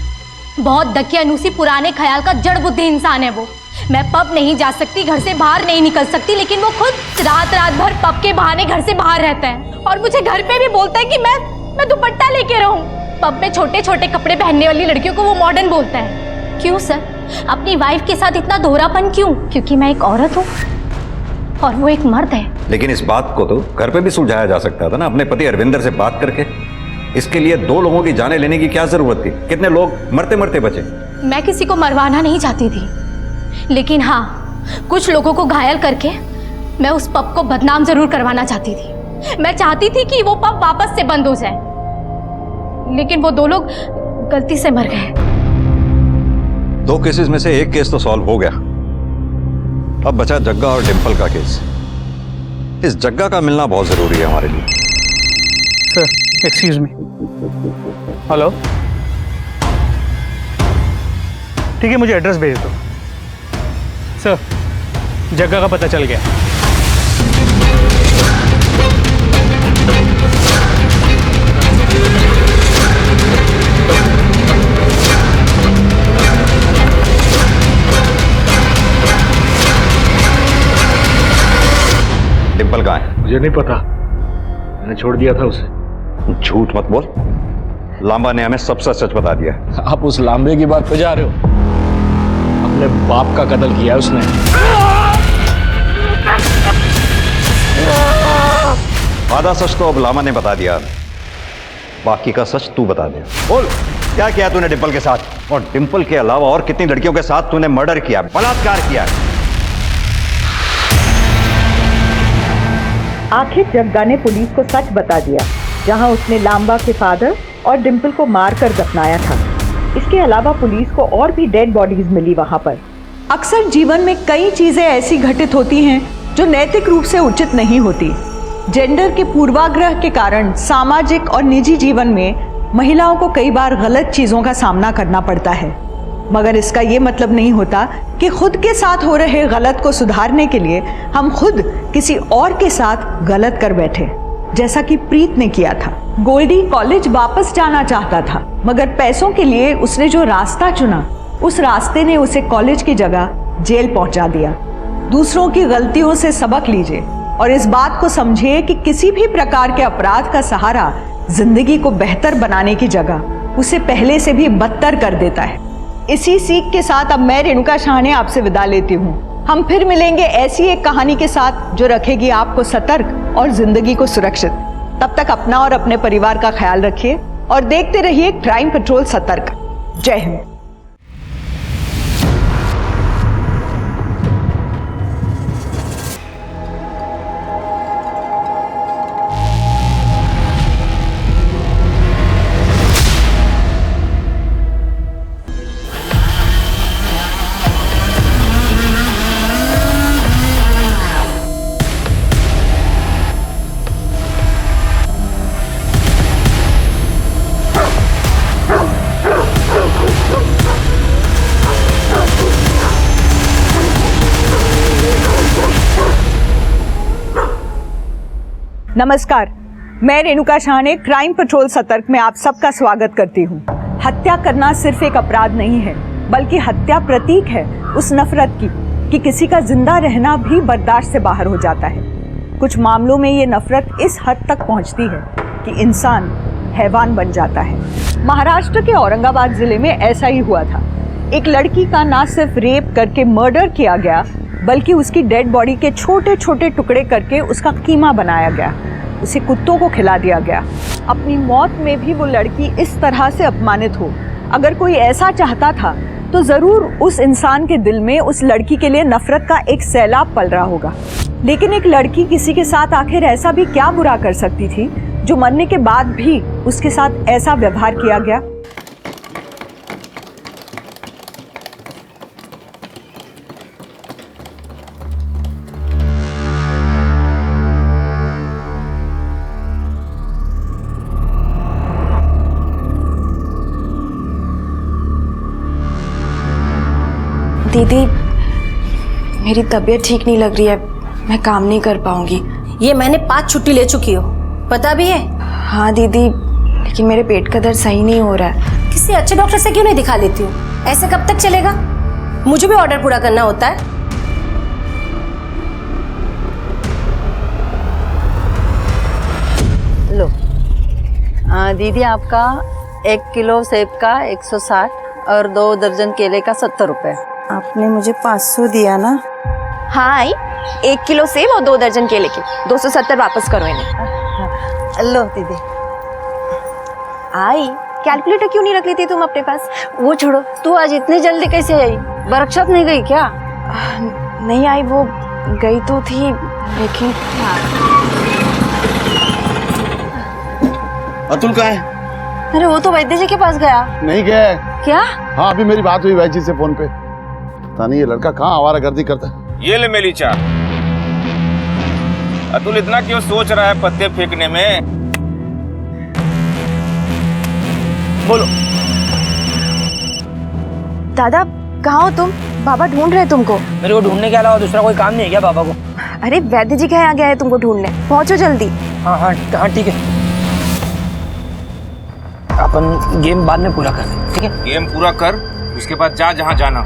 बहुत दकियानूसी पुराने ख्याल का जड़ बुद्धि इंसान है वो। मैं पब नहीं जा सकती, घर से बाहर नहीं निकल सकती, लेकिन वो खुद रात रात भर पब के बहाने घर से बाहर रहता है और मुझे घर पे भी बोलता है कि मैं दुपट्टा लेके रहूं। पब में छोटे छोटे कपड़े पहनने वाली लड़कियों को वो मॉडर्न बोलता है। क्यों सर, अपनी वाइफ के साथ इतना दोहरापन क्यों? क्योंकि मैं एक औरत हूँ और वो एक मर्द है। लेकिन इस बात को तो घर पे भी सुलझाया जा सकता था ना, अपने पति अरविंदर से बात करके। इसके लिए 2 लोगों की जानें लेने की क्या जरूरत थी? कितने लोग मरते मरते बचे। मैं किसी को मरवाना नहीं चाहती थी, लेकिन हाँ, कुछ लोगों को घायल करके मैं उस पब को बदनाम जरूर करवाना चाहती थी। मैं चाहती थी कि वो पब वापस से बंद हो जाए, लेकिन वो 2 लोग गलती से मर गए। 2 केसेस में से 1 केस तो सॉल्व हो गया, अब बचा जग्गा और डिंपल का केस। इस जग्गा का मिलना बहुत जरूरी है हमारे लिए। Sir excuse me. हेलो, ठीक है, मुझे एड्रेस भेज दो। सर, जगह का पता चल गया। डिंपल कहाँ है? मुझे नहीं पता, मैंने छोड़ दिया था उसे। झूठ मत बोल, लांबा ने हमें सब सच बता दिया। आप उस लांबे की बात पे जा रहे हो? अपने बाप का कत्ल किया है उसने। आधा सच तो अब लामा ने बता दिया, बाकी का सच तू बता दे। बोल, क्या किया तूने डिंपल के साथ? और डिंपल के अलावा और कितनी लड़कियों के साथ तूने मर्डर किया, बलात्कार किया? आखिर जग्गा ने पुलिस को सच बता दिया, जहां उसने लांबा के फादर और डिंपल को मारकर दफनाया था। इसके अलावा पुलिस को और भी डेड बॉडीज मिली वहां पर। अक्सर जीवन में कई चीजें ऐसी घटित होती हैं जो नैतिक रूप से उचित नहीं होती। जेंडर के पूर्वाग्रह के कारण सामाजिक और निजी जीवन में महिलाओं को कई बार गलत चीजों का सामना करना पड़ता है, मगर इसका ये मतलब नहीं होता कि खुद के साथ हो रहे गलत को सुधारने के लिए हम खुद किसी और के साथ गलत कर बैठे, जैसा कि प्रीत ने किया था। गोल्डी कॉलेज वापस जाना चाहता था, मगर पैसों के लिए उसने जो रास्ता चुना, उस रास्ते ने उसे कॉलेज की जगह जेल पहुंचा दिया। दूसरों की गलतियों से सबक लीजिए और इस बात को समझिए कि किसी भी प्रकार के अपराध का सहारा जिंदगी को बेहतर बनाने की जगह उसे पहले से भी बदतर कर देता है। इसी सीख के साथ अब मैं रेणुका शाहने आपसे विदा लेती हूँ। हम फिर मिलेंगे ऐसी एक कहानी के साथ जो रखेगी आपको सतर्क और जिंदगी को सुरक्षित। तब तक अपना और अपने परिवार का ख्याल रखिए और देखते रहिए क्राइम पेट्रोल सतर्क। जय हिंद। नमस्कार, मैं रेणुका शाहने क्राइम पेट्रोल सतर्क में आप सबका स्वागत करती हूँ। हत्या करना सिर्फ एक अपराध नहीं है, बल्कि हत्या प्रतीक है उस नफरत की कि किसी का जिंदा रहना भी बर्दाश्त से बाहर हो जाता है। कुछ मामलों में ये नफरत इस हद तक पहुँचती है कि इंसान हैवान बन जाता है। महाराष्ट्र के औरंगाबाद जिले में ऐसा ही हुआ था। एक लड़की का ना सिर्फ रेप करके मर्डर किया गया, बल्कि उसकी डेड बॉडी के छोटे छोटे टुकड़े करके उसका कीमा बनाया गया, उसे कुत्तों को खिला दिया गया। अपनी मौत में भी वो लड़की इस तरह से अपमानित हो। अगर कोई ऐसा चाहता था तो ज़रूर उस इंसान के दिल में उस लड़की के लिए नफरत का एक सैलाब पल रहा होगा। लेकिन एक लड़की किसी के साथ आखिर ऐसा भी क्या बुरा कर सकती थी जो मरने के बाद भी उसके साथ ऐसा व्यवहार किया गया? दीदी मेरी तबीयत ठीक नहीं लग रही है, मैं काम नहीं कर पाऊंगी। ये मैंने 5 छुट्टी ले चुकी हो, पता भी है? हाँ दीदी, लेकिन मेरे पेट का दर्द सही नहीं हो रहा है। किसी अच्छे डॉक्टर से क्यों नहीं दिखा लेती हो? ऐसे कब तक चलेगा? मुझे भी ऑर्डर पूरा करना होता है। लो दीदी, आपका 1 किलो सेब का 160 और 2 दर्जन केले का 70 रुपये। आपने मुझे 500 दिया ना? हाँ आई, 1 किलो सेब और 2 दर्जन केले के 270 वापस करो इन्हें। लो दीदी। आई, कैलकुलेटर क्यों नहीं रख लेती तुम अपने पास? वो छोड़ो, तू आज इतनी जल्दी कैसे आई? वर्कशॉप नहीं गई क्या? नहीं आई, वो गई तो थी लेकिन। अतुल कहाँ है? अरे वो तो वैद्य जी के पास गया। नहीं गया। क्या? हाँ, अभी मेरी बात हुई वैद्य जी से फोन पे। पता नहीं ये लड़का कहाँ आवारागर्दी करता है। ये ले मेरी चाय। अतुल इतना क्यों सोच रहा है पत्ते फेंकने में? बोलो। दादा कहाँ हो तुम? बाबा ढूंढ रहे हैं तुमको। मेरे को ढूंढने के अलावा दूसरा कोई काम नहीं है क्या बाबा को? अरे वैद्य जी के यहाँ गया है तुमको ढूंढने, पहुंचो जल्दी। हाँ हाँ हाँ ठीक है, अपन गेम बाद में पूरा कर दें, ठीक है? गेम पूरा कर, उसके बाद जा जहाँ जाना।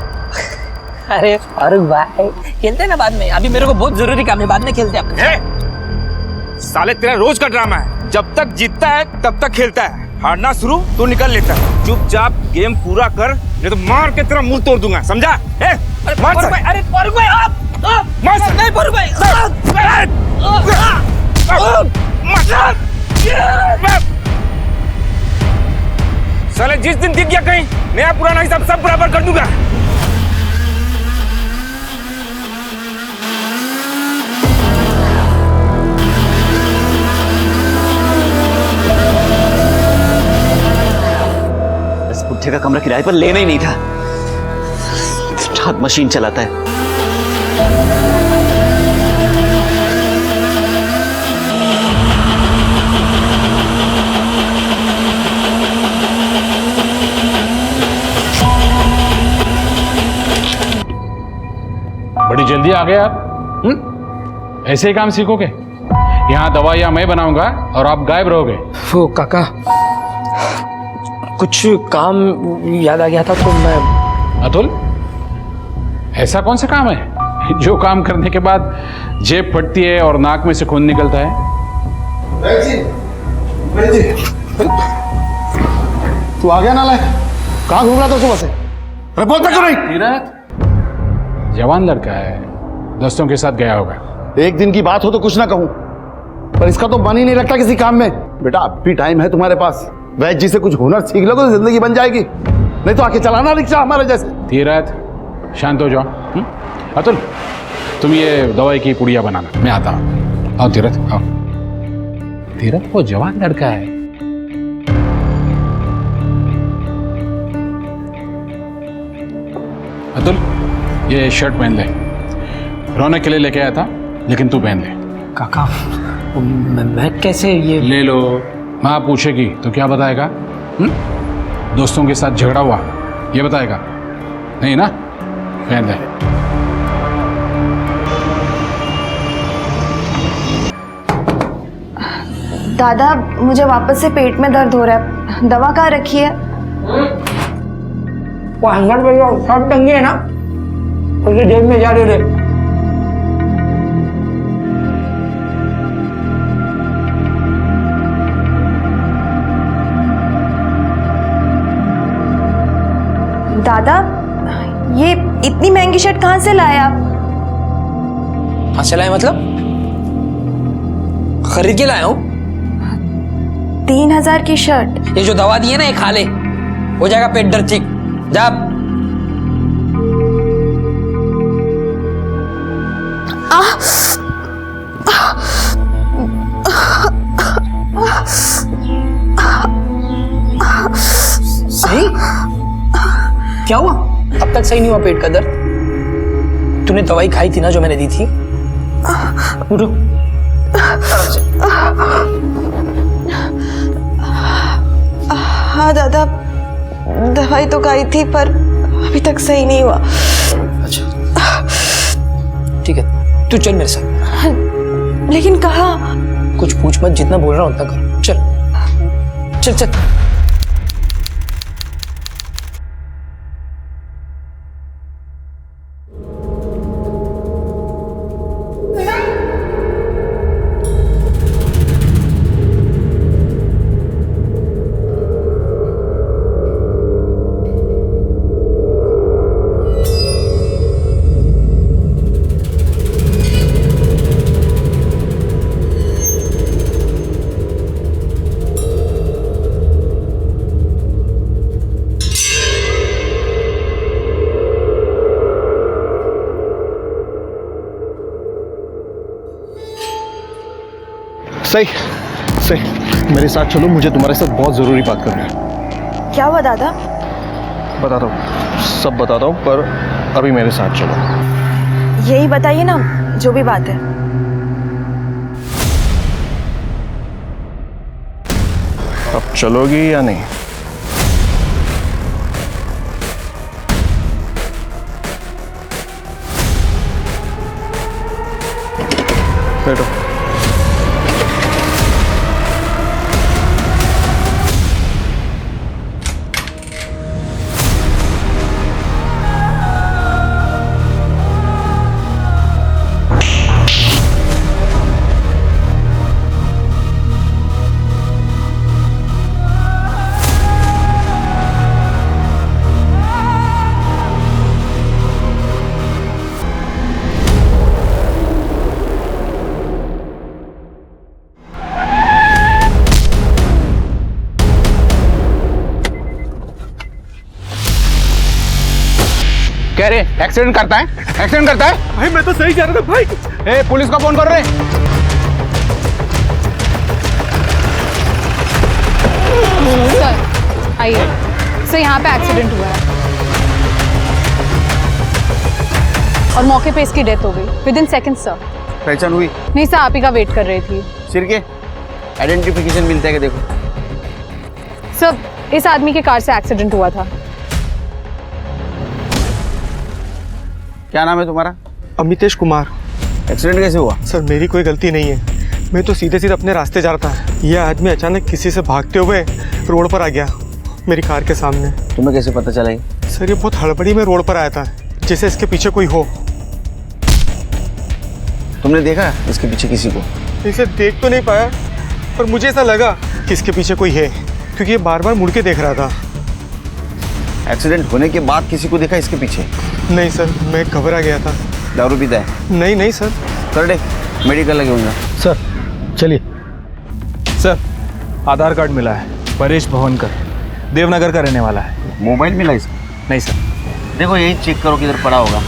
अरे फारूक भाई, खेलते हैं ना बाद में, अभी मेरे को बहुत जरूरी काम है, बाद में खेलते हैं। साले तेरा रोज का ड्रामा है, जब तक जीतता है तब तक खेलता है, हारना शुरू तो निकल लेता है। चुपचाप गेम पूरा कर, नहीं तो मार के तेरा मुंह तोड़ दूंगा, समझा? अरे फारूक भाई, अरे फारूक भाई आप नहीं, फारूक भाई साले जिस दिन दिख गया कहीं, नया पुराना हिसाब सब बराबर कर दूंगा। इस बुढ़े का कमरा किराए पर लेना ही नहीं था, हाथ मशीन चलाता है। बड़ी जल्दी आ गए आप। ऐसे ही काम सीखोगे? यहाँ दवाइयाँ मैं बनाऊंगा और आप गायब रहोगे। वो काका, कुछ काम याद आ गया था तो मैं। अतुल, ऐसा कौन सा काम है जो काम करने के बाद जेब फटती है और नाक में से खून निकलता है? तू आ गया नालायक, कहाँ घूम रहा था सुबह से? अरे बोलता क्यों नहीं? तीरथ जवान लड़का है, दोस्तों के साथ गया होगा। एक दिन की बात हो तो कुछ ना कहूं, पर इसका तो मन ही नहीं लगता किसी काम में। बेटा अब भी टाइम है तुम्हारे पास, वैद्य जी से कुछ हुनर सीख लोगे तो जिंदगी बन जाएगी, नहीं तो आके चलाना रिक्शा हमारे जैसे। तीरथ शांत हो जाओ। अतुल तुम ये दवाई की पुड़िया बनाना, मैं आता हूँ। आओ तीरथ आओ। तीरथ वो जवान लड़का है। अतुल ये शर्ट पहन ले, रौनक के लिए लेके आया था, लेकिन तू पहन ले। काका मैं कैसे? ये ले लो। माँ पूछेगी तो क्या बताएगा? दोस्तों के साथ झगड़ा हुआ ये बताएगा? नहीं ना, पहन ले। दादा मुझे वापस से पेट में दर्द हो रहा है, दवा कहाँ रखी है? वो हंगर भैया शर्ट टंगी है ना, उसके जेब में जा रहे थे। दादा ये इतनी महंगी शर्ट कहाँ से लाए आप? कहाँ से लाए मतलब? खरीद के लाया हूँ। 3000 की शर्ट? ये जो दवा दी है ना, ये खा ले, हो जाएगा पेट दर्द ठीक। जा। सही? क्या हुआ? अब तक सही नहीं हुआ पेट का दर्द? तूने दवाई खाई थी ना जो मैंने दी थी? उठो। हाँ दादा, दवाई तो खाई थी पर अभी तक सही नहीं हुआ। अच्छा ठीक है, तू चल मेरे साथ। लेकिन कहाँ? कुछ पूछ मत, जितना बोल रहा हूँ उतना कर। चल चल चल। सही सही, मेरे साथ चलो, मुझे तुम्हारे साथ बहुत जरूरी बात करनी है। क्या हुआ दादा? बताता हूँ, सब बताता हूँ, पर अभी मेरे साथ चलो। यही बताइए ना, जो भी बात है। अब चलोगी या नहीं? बैठो। कह रहे एक्सीडेंट करता है, एक्सीडेंट करता है। भाई मैं तो सही जा रहा था भाई। ए, पुलिस को फोन कर रहे। सर आइए सर, यहाँ पे एक्सीडेंट हुआ है और मौके पे इसकी डेथ हो गई विद इन सेकेंड सर। पहचान हुई? नहीं सर, आप ही का वेट कर रही थी। सिर के आइडेंटिफिकेशन मिलता है कि देखो। सर इस आदमी के कार से एक्सीडेंट हुआ था। क्या नाम है तुम्हारा? अमितेश कुमार। एक्सीडेंट कैसे हुआ? सर मेरी कोई गलती नहीं है, मैं तो सीधे सीधे अपने रास्ते जा रहा था। यह आदमी अचानक किसी से भागते हुए रोड पर आ गया मेरी कार के सामने। तुम्हें कैसे पता चला? सर ये बहुत हड़बड़ी में रोड पर आया था, जैसे इसके पीछे कोई हो। तुमने देखा इसके पीछे किसी को? इसे देख तो नहीं पाया, पर मुझे ऐसा लगा कि इसके पीछे कोई है, क्योंकि ये बार बार मुड़ के देख रहा था। एक्सीडेंट होने के बाद किसी को देखा इसके पीछे? नहीं सर, मैं घबरा गया था। दारू पीता है? नहीं नहीं सर। कर दे, मेडिकल लगे होंगे। सर चलिए। सर आधार कार्ड मिला है, परेश भवनकर, देवनगर का रहने वाला है। मोबाइल मिला इसका? नहीं सर। देखो यही चेक करो किधर पड़ा होगा।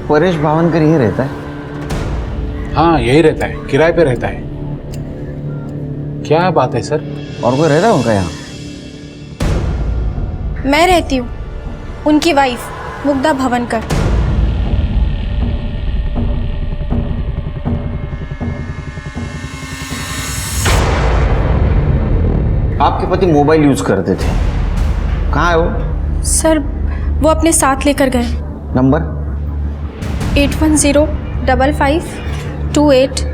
परेश भावनकर यही रहता है? हाँ यही रहता है, किराए पे रहता है। क्या बात है सर? और कोई रहता है उनका यहाँ? मैं रहती हूँ, उनकी वाइफ मुग्धा भवनकर। आपके पति मोबाइल यूज करते थे, कहाँ है वो? सर वो अपने साथ लेकर गए। नंबर? 81055228।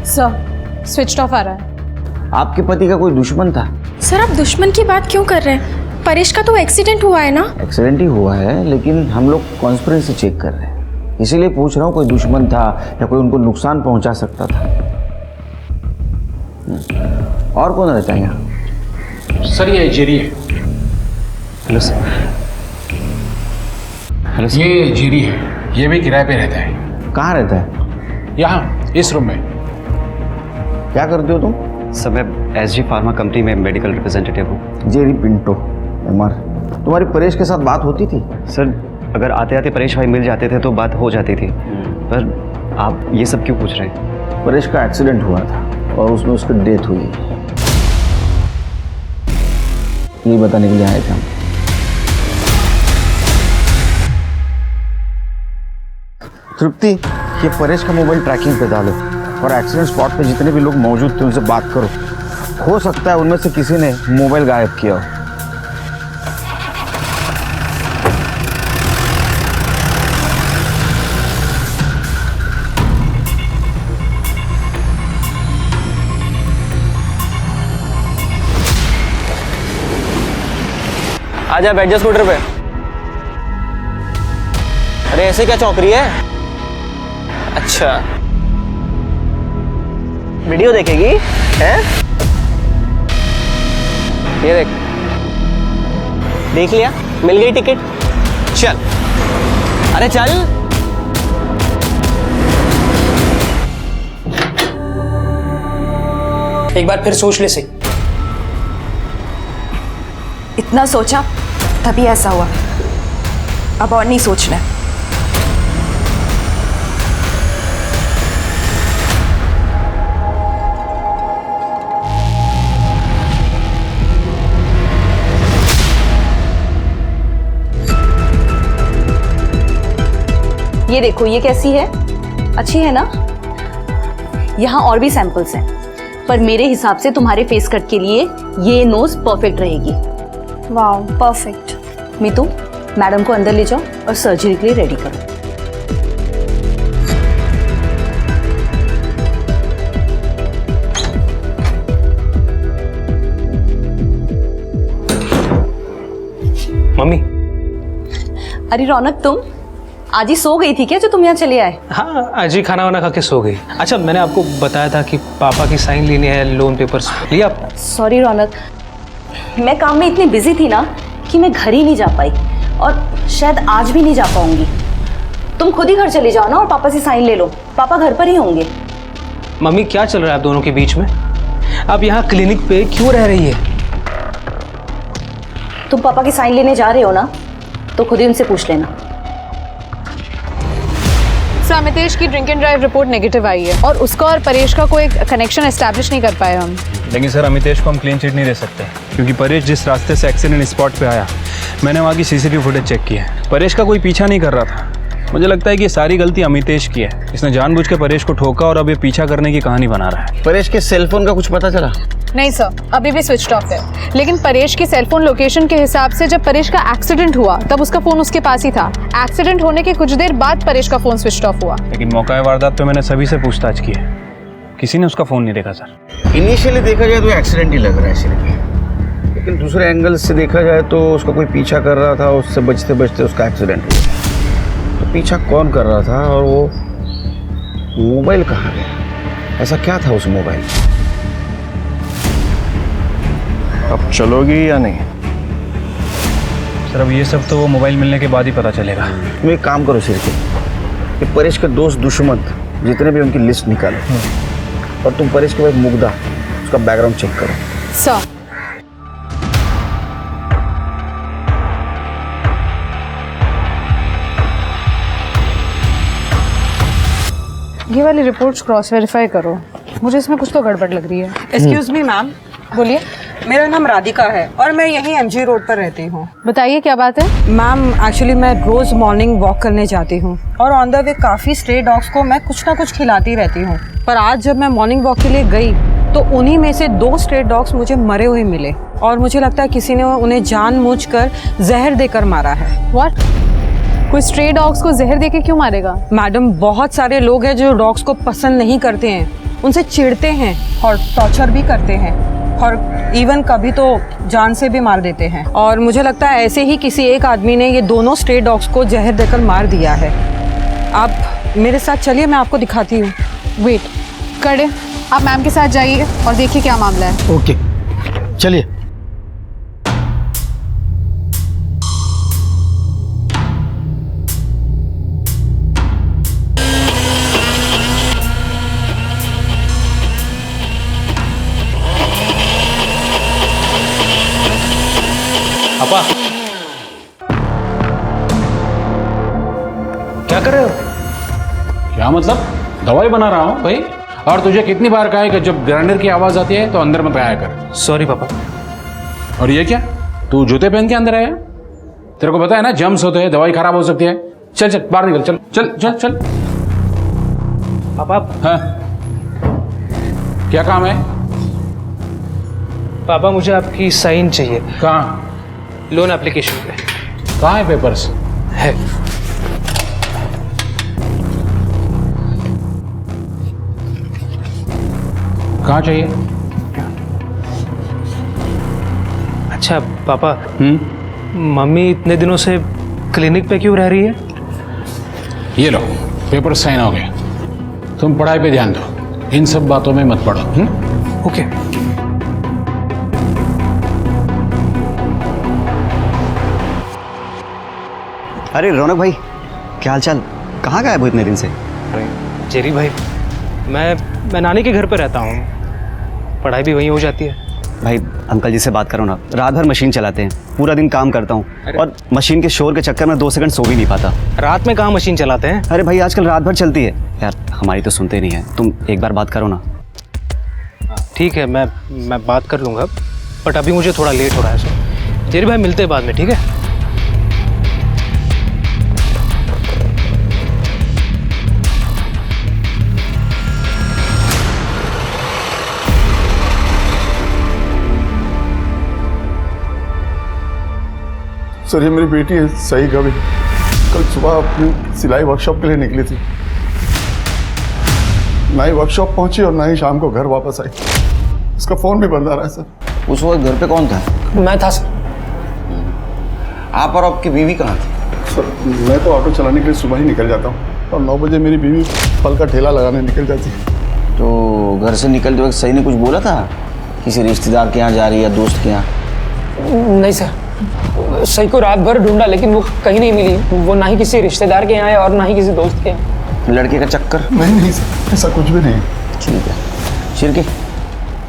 सर स्विच ऑफ आ रहा है। आपके पति का कोई दुश्मन था? सर आप दुश्मन की बात क्यों कर रहे हैं? परेश का तो एक्सीडेंट हुआ है ना। एक्सीडेंट ही हुआ है, लेकिन हम लोग कॉन्स्पिरेसी चेक कर रहे हैं, इसीलिए पूछ रहा हूँ कोई दुश्मन था या कोई उनको नुकसान पहुंचा सकता था। और कौन रहता है यहाँ? सर ये जेरी है। Hello sir. Hello sir. ये जेरी है, ये भी किराए पे रहता है। कहाँ रहता है? यहाँ इस रूम में। क्या करते हो तुम? सर मैं SG फार्मा कंपनी में मेडिकल रिप्रेजेंटेटिव हूँ। Jerry Pinto MR। तुम्हारी परेश के साथ बात होती थी? सर अगर आते आते परेश भाई मिल जाते थे तो बात हो जाती थी, पर आप ये सब क्यों पूछ रहे हैं? परेश का एक्सीडेंट हुआ था और उसमें उसकी डेथ हुई, ये बताने के लिए आए थे हम। तृप्ति, ये परेश का मोबाइल ट्रैकिंग पे डालो। और एक्सीडेंट स्पॉट पे जितने भी लोग मौजूद थे उनसे बात करो। हो सकता है उनमें से किसी ने मोबाइल गायब किया हो। आजा बैठ जा स्कूटर पे। अरे ऐसे क्या चौंक रही है? अच्छा वीडियो देखेगी हैं? ये देख, देख लिया, मिल गई टिकट। चल, अरे चल। एक बार फिर सोच ले सही। इतना सोचा तभी ऐसा हुआ, अब और नहीं सोचना है। ये देखो, ये कैसी है? अच्छी है ना? यहाँ और भी सैंपल्स हैं, पर मेरे हिसाब से तुम्हारे फेस कट के लिए ये नोज परफेक्ट रहेगी। वाह, परफेक्ट। मीतू, मैडम को अंदर ले जाओ और सर्जरी के लिए रेडी करो। मम्मी। अरे रौनक, तुम आज ही सो गई थी क्या जो तुम यहाँ चले आए? हाँ, आज ही खाना वाना खा के सो गई। अच्छा, मैंने आपको बताया था कि पापा की साइन लेनी है लोन पेपर्स, लिया आपने? सॉरी रौनक, मैं काम में इतनी बिजी थी ना कि मैं घर ही नहीं जा पाई और शायद आज भी नहीं जा पाऊंगी। तुम खुद ही घर चले जाओ ना और पापा से साइन ले लो, पापा घर पर ही होंगे। मम्मी, क्या चल रहा है आप दोनों के बीच में? आप यहाँ क्लिनिक पे क्यों रह रही है? तुम पापा की साइन लेने जा रहे हो ना, तो खुद ही उनसे पूछ लेना। सर, अमितेश की drink and drive report negative आई है और उसका और परेश का कोई कनेक्शन एस्टैब्लिश नहीं कर पाए हम। लेकिन सर, अमितेश को हम क्लीन चिट नहीं दे सकते क्योंकि परेश जिस रास्ते से एक्सीडेंट स्पॉट पे आया, मैंने वहाँ की सीसीटीवी फुटेज चेक की है। परेश का कोई पीछा नहीं कर रहा था। मुझे लगता है कि ये सारी गलती अमितेश की है। इसने जानबूझ के परेश को ठोका और अब ये पीछा करने की कहानी बना रहा है। परेश के सेलफोन का कुछ पता चला? नहीं सर, अभी भी स्विच ऑफ है। लेकिन परेश की सेलफोन लोकेशन के हिसाब से जब परेश का एक्सीडेंट हुआ तब उसका फोन उसके पास ही था। एक्सीडेंट होने के कुछ देर बाद परेश का फोन स्विच ऑफ हुआ। लेकिन मौका वारदात पे मैंने सभी से पूछताछ की है, किसी ने उसका फोन नहीं देखा सर। इनिशियली देखा जाए तो एक्सीडेंट ही लग रहा है सिर्फ, लेकिन दूसरे एंगल से देखा जाए तो उसका कोई पीछा कर रहा था, उससे बचते बचते उसका एक्सीडेंट हुआ। तो पीछा कौन कर रहा था और वो मोबाइल कहाँ गया? ऐसा क्या था उस मोबाइल? अब चलोगी या नहीं? सर, अब ये सब तो वो मोबाइल मिलने के बाद ही पता चलेगा। तुम एक काम करो सिर्फ, कि परेश के दोस्त दुश्मन जितने भी उनकी लिस्ट निकालो और तुम परेश के बाद मुग्धा उसका बैकग्राउंड चेक करो। सर, ये वाली रिपोर्ट्स क्रॉस वेरीफाई करो, मुझे इसमें कुछ तो गड़बड़ लग रही है। Excuse me ma'am. बोलिए। मेरा नाम राधिका है और मैं यहीं एमजी रोड पर रहती हूँ। बताइए क्या बात है? मैम, एक्चुअली मैं रोज़ मॉर्निंग वॉक करने जाती हूँ और ऑन द वे काफ़ी स्ट्रे डॉग्स को मैं कुछ ना कुछ खिलाती रहती हूँ। पर आज जब मैं मॉर्निंग वॉक के लिए गई तो उन्हीं में से 2 स्ट्रे डॉग्स मुझे मरे हुए मिले और मुझे लगता है किसी ने उन्हें जानबूझकर जहर देकर मारा है। व्हाट? कोई स्ट्रे डॉग्स को जहर देके क्यों मारेगा? मैडम, बहुत सारे लोग हैं जो डॉग्स को पसंद नहीं करते हैं, उनसे चिढ़ते हैं और टॉर्चर भी करते हैं और इवन कभी तो जान से भी मार देते हैं। और मुझे लगता है ऐसे ही किसी एक आदमी ने ये दोनों स्ट्रे डॉग्स को जहर देकर मार दिया है। आप मेरे साथ चलिए, मैं आपको दिखाती हूँ। वेट करे, आप मैम के साथ जाइए और देखिए क्या मामला है। ओके, चलिए। पापा, क्या कर रहे हो? क्या मतलब? दवाई बना रहा हूँ भाई। और तुझे कितनी बार कहा है कि जब ग्राइंडर की आवाज आती है तो अंदर मत आया कर। सॉरी पापा। और ये क्या, तू जूते पहन के अंदर आया? तेरे को पता है ना जम्स होते हैं, दवाई खराब हो सकती है। चल चल बाहर निकल, चल चल चल चल। पापा, हाँ क्या काम है? पापा मुझे आपकी साइन चाहिए। कहाँ? लोन एप्लीकेशन पे। कहाँ है पेपर्स? है। कहाँ चाहिए? अच्छा पापा, मम्मी इतने दिनों से क्लिनिक पे क्यों रह रही है? ये लो, पेपर साइन हो गए। तुम पढ़ाई पे ध्यान दो, इन सब बातों में मत पड़ो। ओके। अरे रौनक भाई, क्या हाल चाल? कहाँ गायब हो इतने दिन से? अरे जेरी भाई, मैं नानी के घर पे रहता हूँ, पढ़ाई भी वहीं हो जाती है। भाई अंकल जी से बात करो ना, रात भर मशीन चलाते हैं, पूरा दिन काम करता हूँ और मशीन के शोर के चक्कर में 2 सेकंड सो भी नहीं पाता। रात में कहाँ मशीन चलाते हैं? अरे भाई आजकल रात भर चलती है यार, हमारी तो सुनते नहीं है। तुम एक बार बात करो ना। ठीक है, मैं बात कर लूँगा, बट अभी मुझे थोड़ा लेट हो रहा है सर। जेरी भाई मिलते हैं बाद में, ठीक है? सर ये मेरी बेटी है सही कभी, कल सुबह अपनी सिलाई वर्कशॉप के लिए निकली थी, ना ही वर्कशॉप पहुंची और ना ही शाम को घर वापस आई। उसका फोन भी बंद आ रहा है सर। उस वक्त घर पे कौन था? मैं था सर। आप और आपकी बीवी कहाँ थी? सर मैं तो ऑटो चलाने के लिए सुबह ही निकल जाता हूँ और 9 बजे मेरी बीवी फल का ठेला लगाने निकल जाती है। तो घर से निकलते वक्त सही ने कुछ बोला था? किसी रिश्तेदार के यहाँ जा रही है या दोस्त के यहाँ? नहीं सर, सही को रात भर ढूंढा लेकिन वो कहीं नहीं मिली। वो ना ही किसी रिश्तेदार के यहाँ है और ना ही किसी दोस्त के यहाँ। लड़के का चक्कर? नहीं सर, ऐसा कुछ भी नहीं। ठीक है, शिरके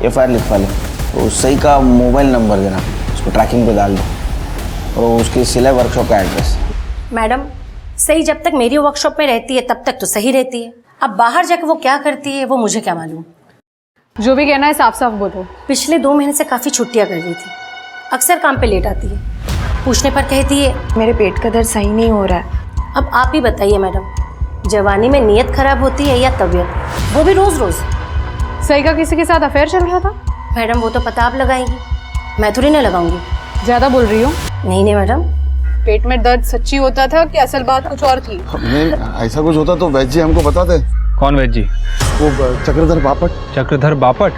FIR लिखवा ले। तो सही का मोबाइल नंबर देना, उसको ट्रैकिंग पे डाल दो और उसकी सिलाई वर्कशॉप का एड्रेस। मैडम, सही जब तक मेरी वर्कशॉप में रहती है तब तक तो सही रहती है। अब बाहर जाकर वो क्या करती है वो मुझे क्या मालूम। जो भी कहना है साफ साफ बोलो। पिछले 2 महीने से काफ़ी छुट्टियाँ कर रही थी, अक्सर काम पे लेट आती है, पूछने पर कहती है मेरे पेट का दर्द सही नहीं हो रहा है। अब आप ही बताइए मैडम, जवानी में नीयत खराब होती है या तबीयत, वो भी रोज रोज। सही का किसी के साथ अफेयर चल रहा था? मैडम वो तो पता आप लगाएंगी, मैं थोड़ी ना लगाऊंगी। ज्यादा बोल रही हो। नहीं मैडम। पेट में दर्द सच्ची होता था कि असल बात कुछ और थी? नहीं, ऐसा कुछ होता तो वैद्य जी हमको बताते। कौन वैद्य जी? वो चक्रधर बापट। चक्रधर बापट?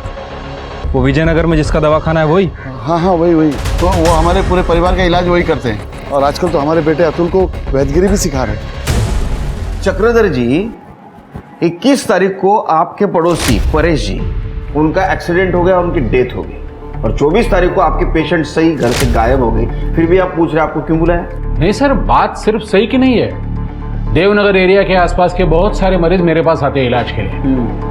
वो विजयनगर में जिसका दवाखाना है वही? हाँ वही। तो वो हमारे पूरे परिवार का इलाज वही करते हैं और आजकल तो हमारे बेटे अतुल को वैद्यगिरी भी सिखा रहे हैं। चक्रधर जी, 21 तारीख को आपके पड़ोसी परेश जी, उनका एक्सीडेंट हो गया, उनकी डेथ हो गई और 24 तारीख को आपके पेशेंट सही घर से गायब हो गई। फिर भी आप पूछ रहे आपको क्यों बुलाया? नहीं सर, बात सिर्फ सही की नहीं है। देवनगर एरिया के आसपास के बहुत सारे मरीज मेरे पास आते हैं इलाज के लिए।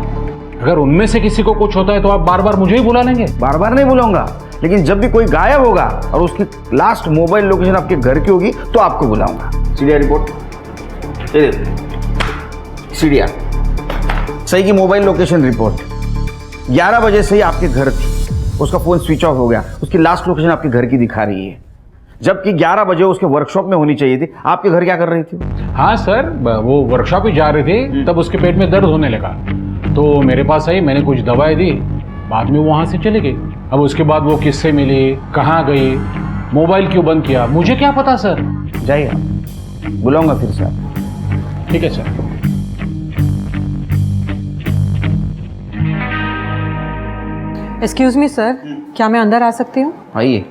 अगर उनमें से किसी को कुछ होता है तो आप बार बार मुझे ही बुला लेंगे? बार बार नहीं बुलाऊंगा, लेकिन जब भी कोई गायब होगा और उसकी लास्ट मोबाइल लोकेशन आपके घर की होगी तो आपको बुलाऊंगा। सीडीआर रिपोर्ट, सीडीआर सही की मोबाइल लोकेशन रिपोर्ट। 11 बजे से ही आपके घर थी, उसका फोन स्विच ऑफ हो गया, उसकी लास्ट लोकेशन आपके घर की दिखा रही है, जबकि 11 बजे उसके वर्कशॉप में होनी चाहिए थी। आपके घर क्या कर रही थी? हाँ सर, वो वर्कशॉप ही जा रही थी, तब उसके पेट में दर्द होने लगा तो मेरे पास आई, मैंने कुछ दवाई दी, बाद में वो वहाँ से चली गई। अब उसके बाद वो किससे मिली, कहाँ गई, मोबाइल क्यों बंद किया, मुझे क्या पता सर। जाइए, बुलाऊंगा फिर से आप। ठीक है सर। एक्सक्यूज मी सर, क्या मैं अंदर आ सकती हूँ? आइए,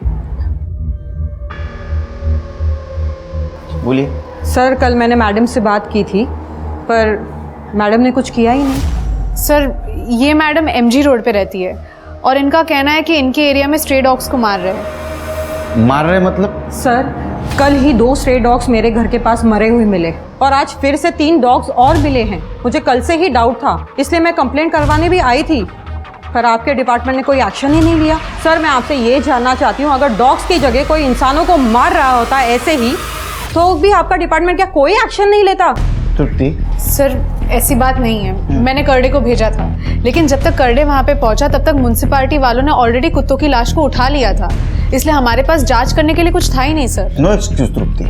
बोलिए। सर कल मैंने मैडम से बात की थी पर मैडम ने कुछ किया ही नहीं। सर ये मैडम MG रोड पे रहती है और इनका कहना है कि इनके एरिया में स्ट्रे डॉग्स को मार रहे हैं। मार रहे मतलब? सर कल ही 2 स्ट्रे डॉग्स मेरे घर के पास मरे हुए मिले और आज फिर से 3 डॉग्स और मिले हैं। मुझे कल से ही डाउट था, इसलिए मैं कंप्लेंट करवाने भी आई थी, पर आपके डिपार्टमेंट ने कोई एक्शन ही नहीं लिया। सर मैं आपसे ये जानना चाहती हूँ, अगर डॉग्स की जगह कोई इंसानों को मार रहा होता ऐसे ही तो भी आपका डिपार्टमेंट क्या कोई एक्शन नहीं लेता? तृप्ति, सर ऐसी बात नहीं है, मैंने करडे को भेजा था, लेकिन जब तक करडे वहाँ पे पहुँचा तब तक म्युनिसिपैलिटी वालों ने ऑलरेडी कुत्तों की लाश को उठा लिया था, इसलिए हमारे पास जांच करने के लिए कुछ था ही नहीं सर। नो एक्सक्यूज तृप्ति।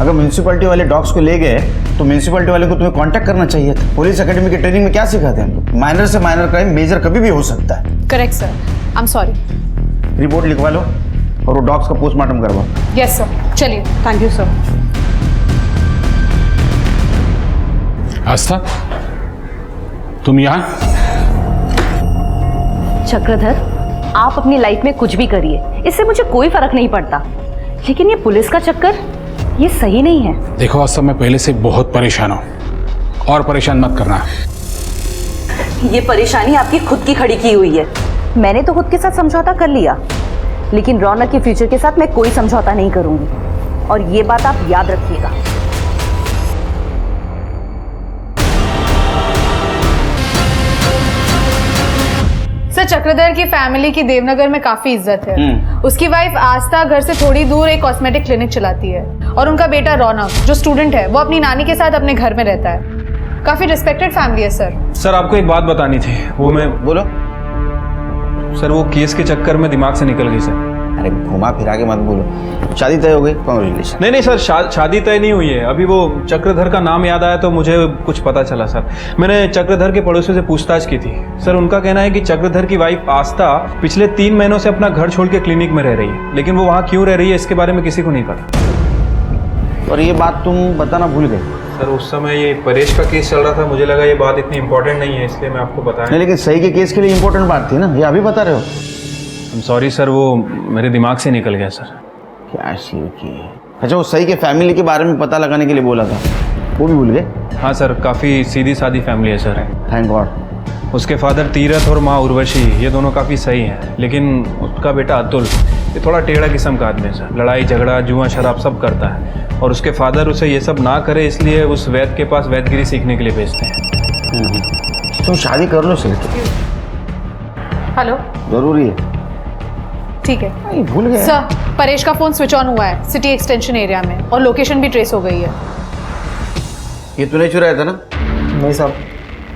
अगर म्यूनसिपैलिटी वाले डॉग्स को ले गए तो म्यूनसिपैलिटी वाले को तुम्हें कांटेक्ट करना चाहिए था। पुलिस एकेडमी की ट्रेनिंग में क्या सिखाते हैं हम लोग? माइनर से माइनर क्राइम मेजर कभी भी हो सकता है। Correct sir, I am sorry. Report लिखवा लो और वो डॉग्स का पोस्टमार्टम करवाओ। यस सर, चलिए। Thank you sir. आस्था, तुम यहाँ? चक्रधर, आप अपनी लाइफ में कुछ भी करिए, इससे मुझे कोई फर्क नहीं पड़ता, लेकिन ये पुलिस का चक्कर, ये सही नहीं है। देखो आस्था, मैं पहले से बहुत परेशान हूँ और परेशान मत करना। ये परेशानी आपकी खुद की खड़ी की हुई है। मैंने तो खुद के साथ समझौता कर लिया, लेकिन रौनक के फ्यूचर के साथ मैं कोई समझौता नहीं करूंगी, और ये बात आप याद रखिएगा। सर, चक्रधर की फैमिली की देवनगर में काफी इज्जत है। उसकी वाइफ आस्था घर से थोड़ी दूर एक कॉस्मेटिक क्लिनिक चलाती है, और उनका बेटा रौनक जो स्टूडेंट है वो अपनी नानी के साथ अपने घर में रहता है। काफी रिस्पेक्टेड फैमिली है सर। सर, आपको एक बात बतानी थी, वो मैं बोलो। सर, वो केस के चक्कर में दिमाग से निकल गई सर। अरे घुमा फिरा के मत बोलो। शादी तय हो गई? कांग्रेचुलेशन। नहीं सर, शादी तय नहीं हुई है अभी। वो चक्रधर का नाम याद आया तो मुझे कुछ पता चला सर। मैंने चक्रधर के पड़ोसियों से पूछताछ की थी सर। उनका कहना है कि चक्रधर की वाइफ आस्था पिछले 3 महीनों से अपना घर छोड़ के क्लिनिक में रह रही है, लेकिन वो वहाँ क्यों रह रही है इसके बारे में किसी को नहीं पता। और ये बात तुम बताना भूल गए? सर, उस समय ये परेश का केस चल रहा था, मुझे लगा ये बात इतनी इंपॉर्टेंट नहीं है, इसलिए मैं आपको बताया। नहीं, लेकिन सही के केस के लिए इंपॉर्टेंट बात थी ना, ये अभी बता रहे हो? सॉरी सर, वो मेरे दिमाग से निकल गया सर। क्या शिव की। अच्छा, वो सही के फैमिली के बारे में पता लगाने के लिए बोला था, वो भी भूल गए? हाँ सर, काफ़ी सीधी सादी फैमिली है सर। Thank God. उसके फादर तीरथ और माँ उर्वशी, ये दोनों काफ़ी सही हैं, लेकिन उसका बेटा अतुल ये थोड़ा टेढ़ा किस्म का आदमी है सर। लड़ाई झगड़ा जुआ शराब सब करता है, और उसके फादर उसे ये सब ना करे इसलिए उस वैद्य के पास वैदगिरी सीखने के लिए भेजते हैं। तुम शादी कर लो सिर्फ। हेलो, जरूरी है। ठीक है। भूल गए सर, परेश का फोन स्विच ऑन हुआ है सिटी एक्सटेंशन एरिया में, और लोकेशन भी ट्रेस हो गई है। ये तूने चुराया था ना? नहीं साहब,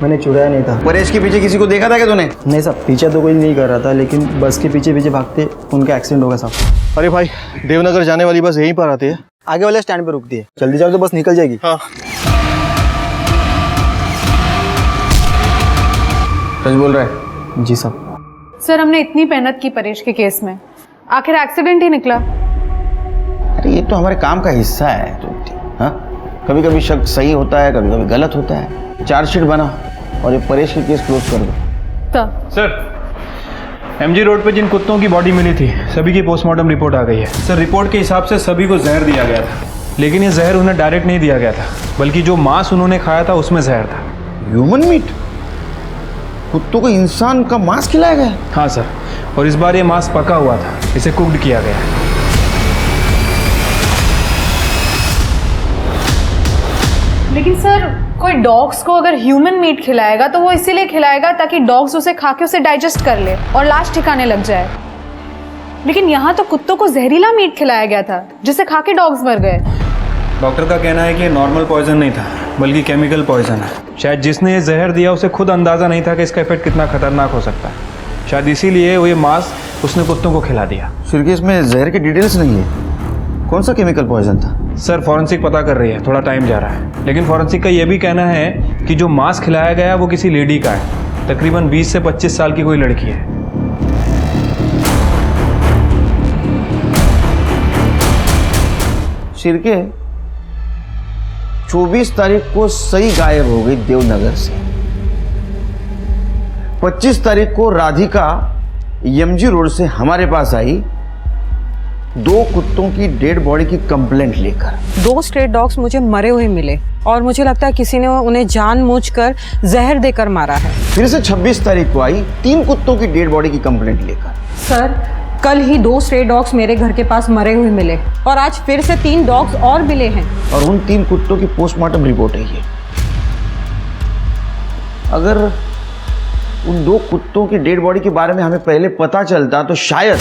मैंने चुराया नहीं था। परेश के पीछे किसी को देखा था क्या तूने? नहीं साहब, पीछे तो कोई नहीं कर रहा था, लेकिन बस के पीछे पीछे भागते उनका एक्सीडेंट हो गया साहब। अरे भाई, देवनगर जाने वाली बस यहीं पर आती है, आगे वाले स्टैंड पे रुकती है, जल्दी जाओ तो बस निकल जाएगी। हाँ। सच बोल रहा है? जी साहब। सर, हमने इतनी मेहनत की परेश के केस में, आखिर एक्सीडेंट ही निकला। अरे ये तो हमारे काम का हिस्सा है। तो हाँ, कभी कभी शक सही होता है, कभी कभी गलत होता है। चार्जशीट बना और ये परेश के केस क्लोज कर दो। सर, MG रोड पे जिन कुत्तों की बॉडी मिली थी सभी की पोस्टमार्टम रिपोर्ट आ गई है सर। रिपोर्ट के हिसाब से सभी को जहर दिया गया था, लेकिन ये जहर उन्हें डायरेक्ट नहीं दिया गया था, बल्कि जो मांस उन्होंने खाया था उसमें जहर था। Human meat? कुत्तों को इंसान का मांस खिलाया गया? हाँ सर, और इस बार ये मांस पका हुआ था, इसे कुक्ड किया गया। लेकिन सर, कोई डॉग्स को अगर ह्यूमन मीट खिलाएगा तो वो इसीलिए खिलाएगा ताकि डॉग्स उसे खा के उसे डाइजेस्ट कर ले और लाश ठिकाने लग जाए। लेकिन यहाँ तो कुत्तों को जहरीला मीट खिलाया गया था जिसे खा के डॉग्स मर गए। डॉक्टर का कहना है कि नॉर्मल पॉइजन नहीं था, बल्कि केमिकल पॉइजन है। शायद जिसने ये जहर दिया उसे खुद अंदाज़ा नहीं था कि इसका इफेक्ट कितना खतरनाक हो सकता है। शायद इसीलिए वो ये मांस उसने कुत्तों को खिला दिया। सिर्फ इसमें जहर की डिटेल्स नहीं है। कौन सा केमिकल पॉइजन था? सर, फॉरेंसिक पता कर रही है, थोड़ा टाइम जा रहा है, लेकिन फॉरेंसिक का ये भी कहना है कि जो मांस खिलाया गया वो किसी लेडी का है, तकरीबन 20 से 25 साल की कोई लड़की है। शिरके 24 तारीख को सही गायब हो गई देवनगर से। 25 तारीख को राधिका एमजी रोड से हमारे पास आई 2 कुत्तों की डेड बॉडी की कंप्लेंट लेकर। 2 स्ट्रेट डॉग्स मुझे मरे हुए मिले, और मुझे लगता है किसी ने उन्हें जानबूझकर जहर देकर मारा है। फिर से 26 तारीख को आई 3 कुत्तों की डेड बॉडी की कंप्लेंट लेकर। सर, कल ही 2 स्ट्रे डॉग्स मेरे घर के पास मरे हुए मिले, और आज फिर से 3 डॉग्स और मिले हैं, और उन 3 कुत्तों की पोस्टमार्टम रिपोर्ट है ये। अगर उन 2 कुत्तों की डेड बॉडी के बारे में हमें पहले पता चलता तो शायद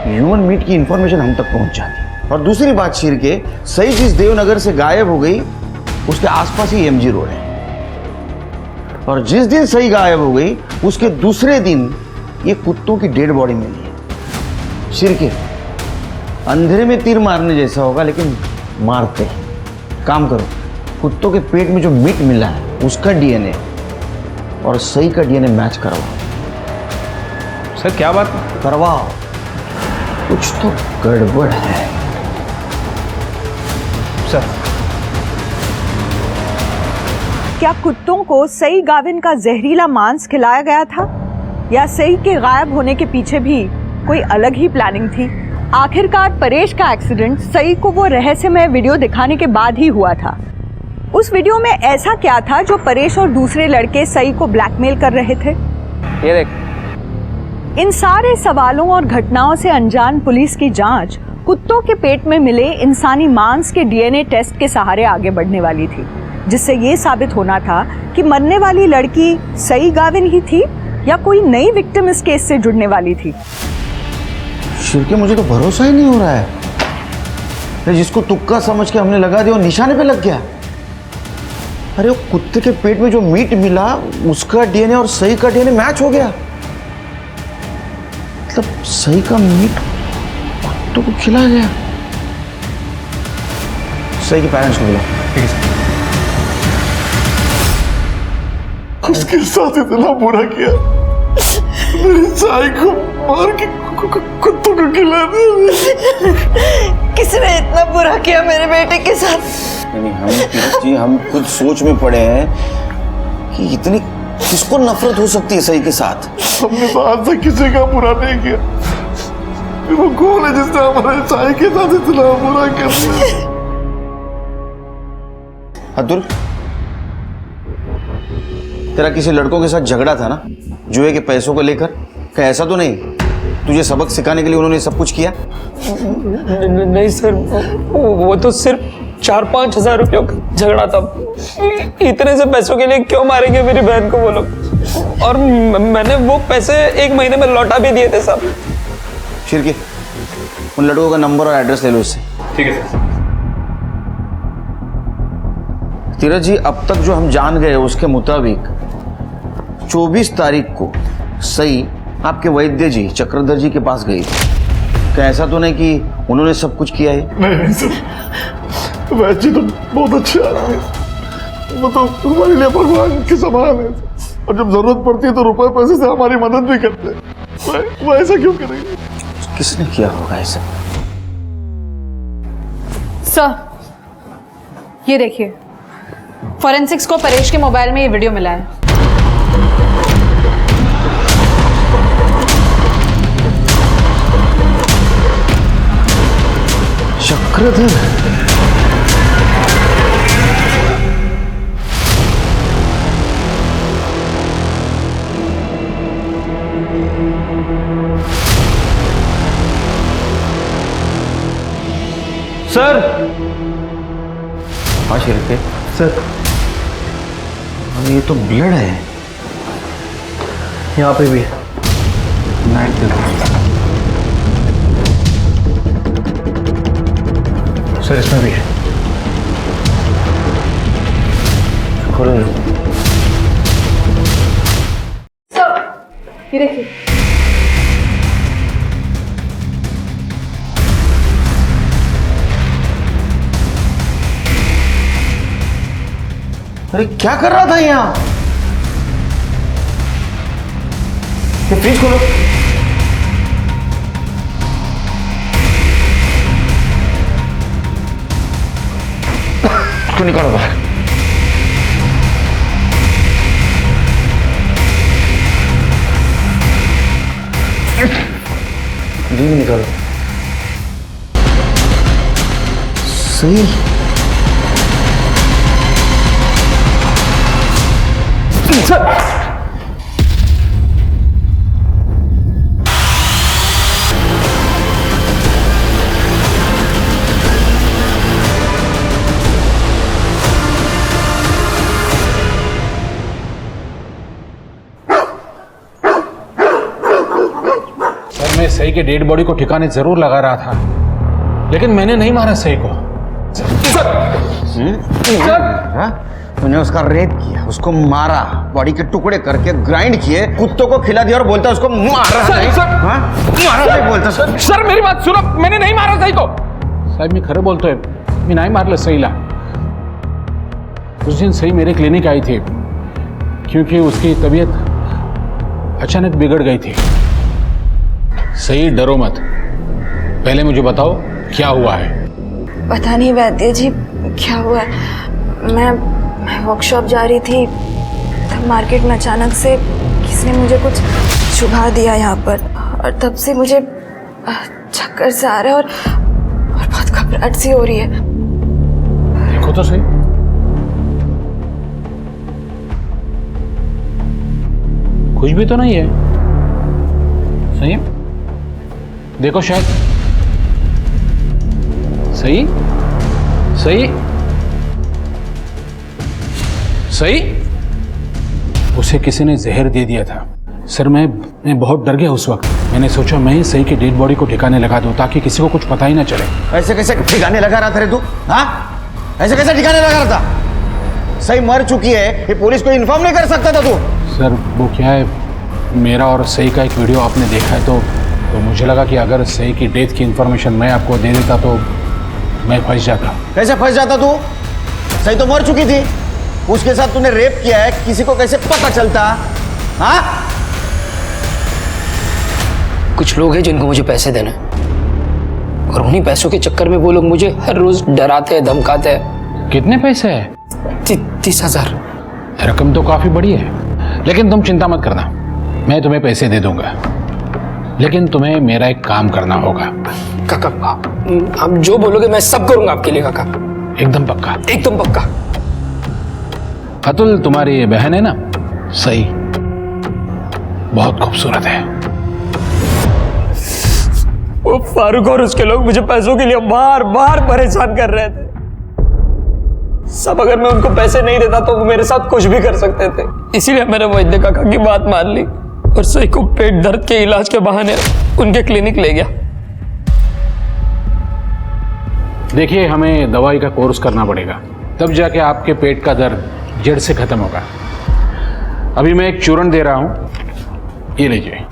ह्यूमन मीट की इंफॉर्मेशन हम तक पहुंच जाती। और दूसरी बात शिर के, सही चीज देवनगर से गायब हो गई उसके आसपास ही एमजी रोड है, और जिस दिन सही गायब हो गई उसके दूसरे दिन ये कुत्तों की डेड बॉडी मिली है। शिर के, अंधेरे में तीर मारने जैसा होगा, लेकिन मारते। काम करो, कुत्तों के पेट में जो मीट मिला है उसका डीएनए और सही का डीएनए मैच करवाओ। सर क्या बात करवाओ, कुछ तो गड़बड़ है सर। क्या कुत्तों को सई गाविन का जहरीला मांस खिलाया गया था या सई के गायब होने के पीछे भी कोई अलग ही प्लानिंग थी? आखिरकार परेश का एक्सीडेंट सई को वो रहस्यमय वीडियो दिखाने के बाद ही हुआ था। उस वीडियो में ऐसा क्या था जो परेश और दूसरे लड़के सई को ब्लैकमेल कर रहे थे? ये देख। इन सारे सवालों और घटनाओं से अनजान पुलिस की जांच कुत्तों के पेट में मिले इंसानी मांस के डीएनए टेस्ट के सहारे आगे बढ़ने वाली थी, जिससे ये साबित होना था कि मरने वाली लड़की सई गाविन ही थी या कोई नई विक्टिम इस केस से जुड़ने वाली थी। शिरके, मुझे तो भरोसा ही नहीं हो रहा है। जिसको तुक्का समझ के हमने लगा दिया वो निशाने पे लग गया। अरे वो कुत्ते के पेट में जो मीट मिला उसका डीएनए और सही का डीएनए मैच हो गया। मतलब सही का मीट कुत्तों को खिलाया गया। सही के पेरेंट्स को बुलाओ। ठीक है सर। उसके साथ इतना बुरा किया, मेरी चाय को मार के कुत्तों को खिला दिया। किसने इतना बुरा किया मेरे बेटे के साथ? नहीं, हम खुद सोच में पड़े हैं कि इतनी किसको नफरत हो सकती है सही के साथ। हमने तो आज तक किसी का बुरा नहीं किया, वो कौन है जिसने हमारे चाय के साथ इतना बुरा कर दिया? अतुल, तेरा किसी लड़कों के साथ झगड़ा था ना जुए के पैसों को लेकर? क्या ऐसा तो नहीं तुझे सबक सिखाने के लिए उन्होंने सब कुछ किया? नहीं सर, वो तो सिर्फ 4-5 हजार रुपयों का झगड़ा था। इतने से पैसों के लिए क्यों मारेंगे मेरी बहन को वो लोग? और मैंने वो पैसे 1 महीने में लौटा भी दिए थे साहब। शिरकी, उन लड़कों का नंबर और एड्रेस ले लो इससे। ठीक है सर। तीरथ जी, अब तक जो हम जान गए उसके मुताबिक 24 तारीख को सई आपके वैद्य जी चक्रधर जी के पास गई। क्या ऐसा तो नहीं कि उन्होंने सब कुछ किया है? नहीं सर, वैद्य जी तो बहुत अच्छे आदमी हैं। वो तो हमारे लिए भगवान के समान है और जब जरूरत पड़ती है तो रुपए पैसे से हमारी मदद भी करते हैं। वो ऐसा क्यों करेंगे? किसने किया होगा ऐसा? सर, ये देखिए, फॉरेंसिक्स को परेश के मोबाइल में ये वीडियो मिला है। चक्रधर, सर। हाँ शिरके सर, ये तो ब्लड है। यहाँ पे भी है। सर, इसमें भी है। खोलो। ये देखिए। अरे क्या कर रहा था यहाँ? ये फ्रिज खोलो। इसको निकालो बाहर। जी निकालो। सही। सर, मैं सही के डेड बॉडी को ठिकाने जरूर लगा रहा था, लेकिन मैंने नहीं मारा सही को। तूने उसका रेप किया, उसको मारा, बॉडी के टुकड़े करके ग्राइंड किए, कुत्तों को खिला दिया और बोलता उसको मारा नहीं। मारा नहीं बोलता। सर मेरी बात सुनो, मैंने नहीं मारा सही को। साहब मैं खरं बोलतोय, मी नाही मारलं सईला. उस दिन सई मेरे क्लिनिक आई थी क्योंकि उसकी तबीयत अचानक बिगड़ गई थी. सई डरो मत, पहले मुझे बताओ क्या हुआ है. पता नहीं वैद्य जी क्या हुआ है. मैं वर्कशॉप जा रही थी तब मार्केट में अचानक से किसी ने मुझे कुछ चुभा दिया यहाँ पर, और तब से मुझे चक्कर से आ रहा है और बहुत घबराहट सी हो रही है. देखो तो सही. कुछ भी तो नहीं है. सही है? देखो शायद. सही सही सही. उसे किसी ने जहर दे दिया था. सर मैं बहुत डर गया उस वक्त. मैंने सोचा मैं ही सही की डेड बॉडी को ठिकाने लगा दूं ताकि किसी को कुछ पता ही ना चले. ऐसे कैसे ठिकाने लगा रहा था रे तू? हाँ, ऐसे कैसे ठिकाने लगा रहा था? सही मर चुकी है, ये पुलिस को इन्फॉर्म नहीं कर सकता था तू? सर वो क्या है, मेरा और सही का एक वीडियो आपने देखा है तो मुझे लगा कि अगर सही की डेथ की इंफॉर्मेशन मैं आपको दे देता तो मैं फंस जाता. कैसे फंस जाता तू? सही तो मर चुकी थी. उसके साथ तूने रेप किया है, किसी को कैसे पता चलता? हाँ? कुछ लोग हैं जिनको मुझे पैसे देना है, और उन्हीं पैसों के चक्कर में वो लोग मुझे हर रोज डराते हैं, धमकाते हैं. कितने पैसे है? 30,000. रकम तो काफी बड़ी है, लेकिन तुम चिंता मत करना, मैं तुम्हें पैसे दे दूंगा. लेकिन तुम्हें मेरा एक काम करना होगा. काका आप जो बोलोगे मैं सब करूंगा आपके लिए काका. एकदम पक्का? एकदम पक्का. अतुल तुम्हारी बहन है ना सही, बहुत खूबसूरत है. वो फारूक और उसके लोग मुझे पैसों के लिए बार बार परेशान कर रहे थे. सब अगर मैं उनको पैसे नहीं देता तो वो मेरे साथ कुछ भी कर सकते थे. इसीलिए मैंने वैद्य काका की बात मान ली और सही को पेट दर्द के इलाज के बहाने उनके क्लिनिक ले गया. देखिए हमें दवाई का कोर्स करना पड़ेगा, तब जाके आपके पेट का दर्द जड़ से खत्म होगा. अभी मैं एक चूर्ण दे रहा हूं, ये लीजिए.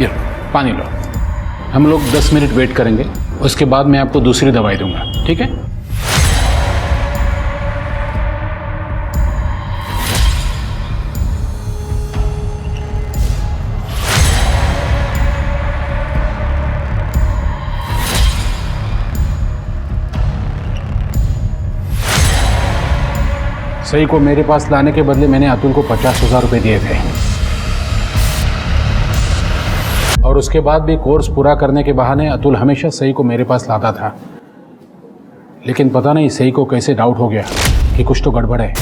ये पानी लो. हम लोग 10 मिनट वेट करेंगे, उसके बाद मैं आपको दूसरी दवाई दूंगा. ठीक है? सही को मेरे पास लाने के बदले मैंने अतुल को 50,000 रुपए दिए थे, और उसके बाद भी कोर्स पूरा करने के बहाने अतुल हमेशा सही को मेरे पास लाता था. लेकिन पता नहीं सही को कैसे डाउट हो गया कि कुछ तो गड़बड़ है.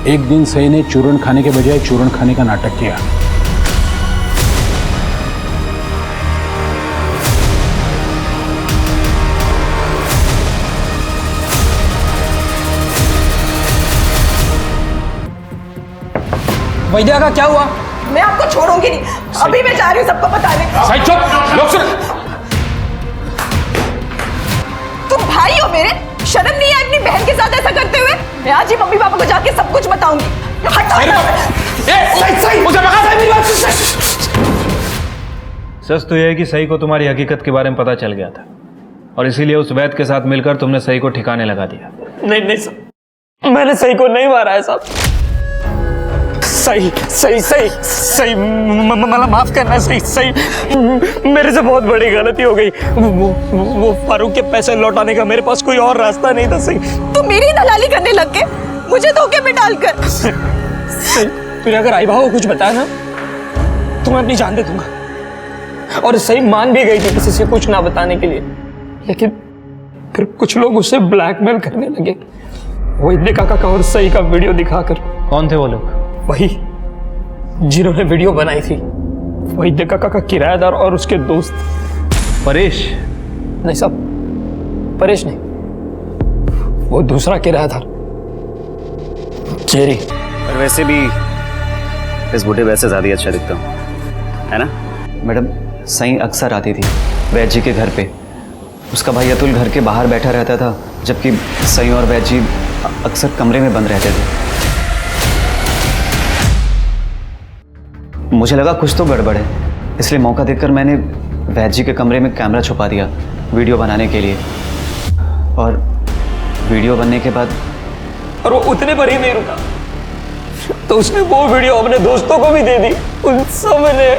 एक दिन सही ने चूर्ण खाने के बजाय चूर्ण खाने का नाटक किया. वैद्या का क्या हुआ? मैं आपको छोड़ूंगी नहीं. अभी मैं जा रही हूँ सबको बताने. सही चुप. लोग सुन. तुम भाई हो मेरे, शर्म नहीं है अपनी बहन के साथ ऐसा करते हुए? मैं आज ही मम्मी पापा को जाके सब कुछ बताऊंगी. सच तो यह है कि सही को तुम्हारी हकीकत के बारे में पता चल गया था, और इसीलिए उस वैद्य के साथ मिलकर तुमने सही को ठिकाने लगा दिया. नहीं सर, मैंने सही को नहीं मारा है साहब. सही मतलब माफ करना. सही मेरे से बहुत बड़ी गलती हो गई. वो फारूक के पैसे लौटाने का मेरे पास कोई और रास्ता नहीं था. सही तुम मेरी दलाली करने लग गए, मुझे धोखे में डालकर. सही तूने अगर आई भाव को कुछ बताया ना तो मैं अपनी जान दे दूंगा. और सही मान भी गई थी किसी से कुछ ना बताने के लिए, लेकिन फिर कुछ लोग उसे ब्लैकमेल करने लगे. वैद्य काका का और सही का वीडियो दिखाकर. कौन थे वो लोग? वही जिन्होंने वीडियो बनाई थी, वैद्य काका का किराएदार और उसके दोस्त. परेश? नहीं साहब, परेश नहीं, वो दूसरा किराएदार चेरी. पर वैसे भी इस बूढ़े वैसे ज़्यादा अच्छा दिखता हूँ, है ना? मैडम सही अक्सर आती थी वैद्य जी के घर पे. उसका भाई अतुल घर के बाहर बैठा रहता था, जबकि सही और वैद्य जी अक्सर कमरे में बंद रहते थे. मुझे लगा कुछ तो गड़बड़ है, इसलिए मौका देखकर मैंने वैद्य जी के कमरे में कैमरा छुपा दिया वीडियो बनाने के लिए, और वीडियो बनने के बाद और वो उतने पर ही नहीं रुका, तो उसने वो वीडियो अपने दोस्तों को भी दे दी। उन सब ने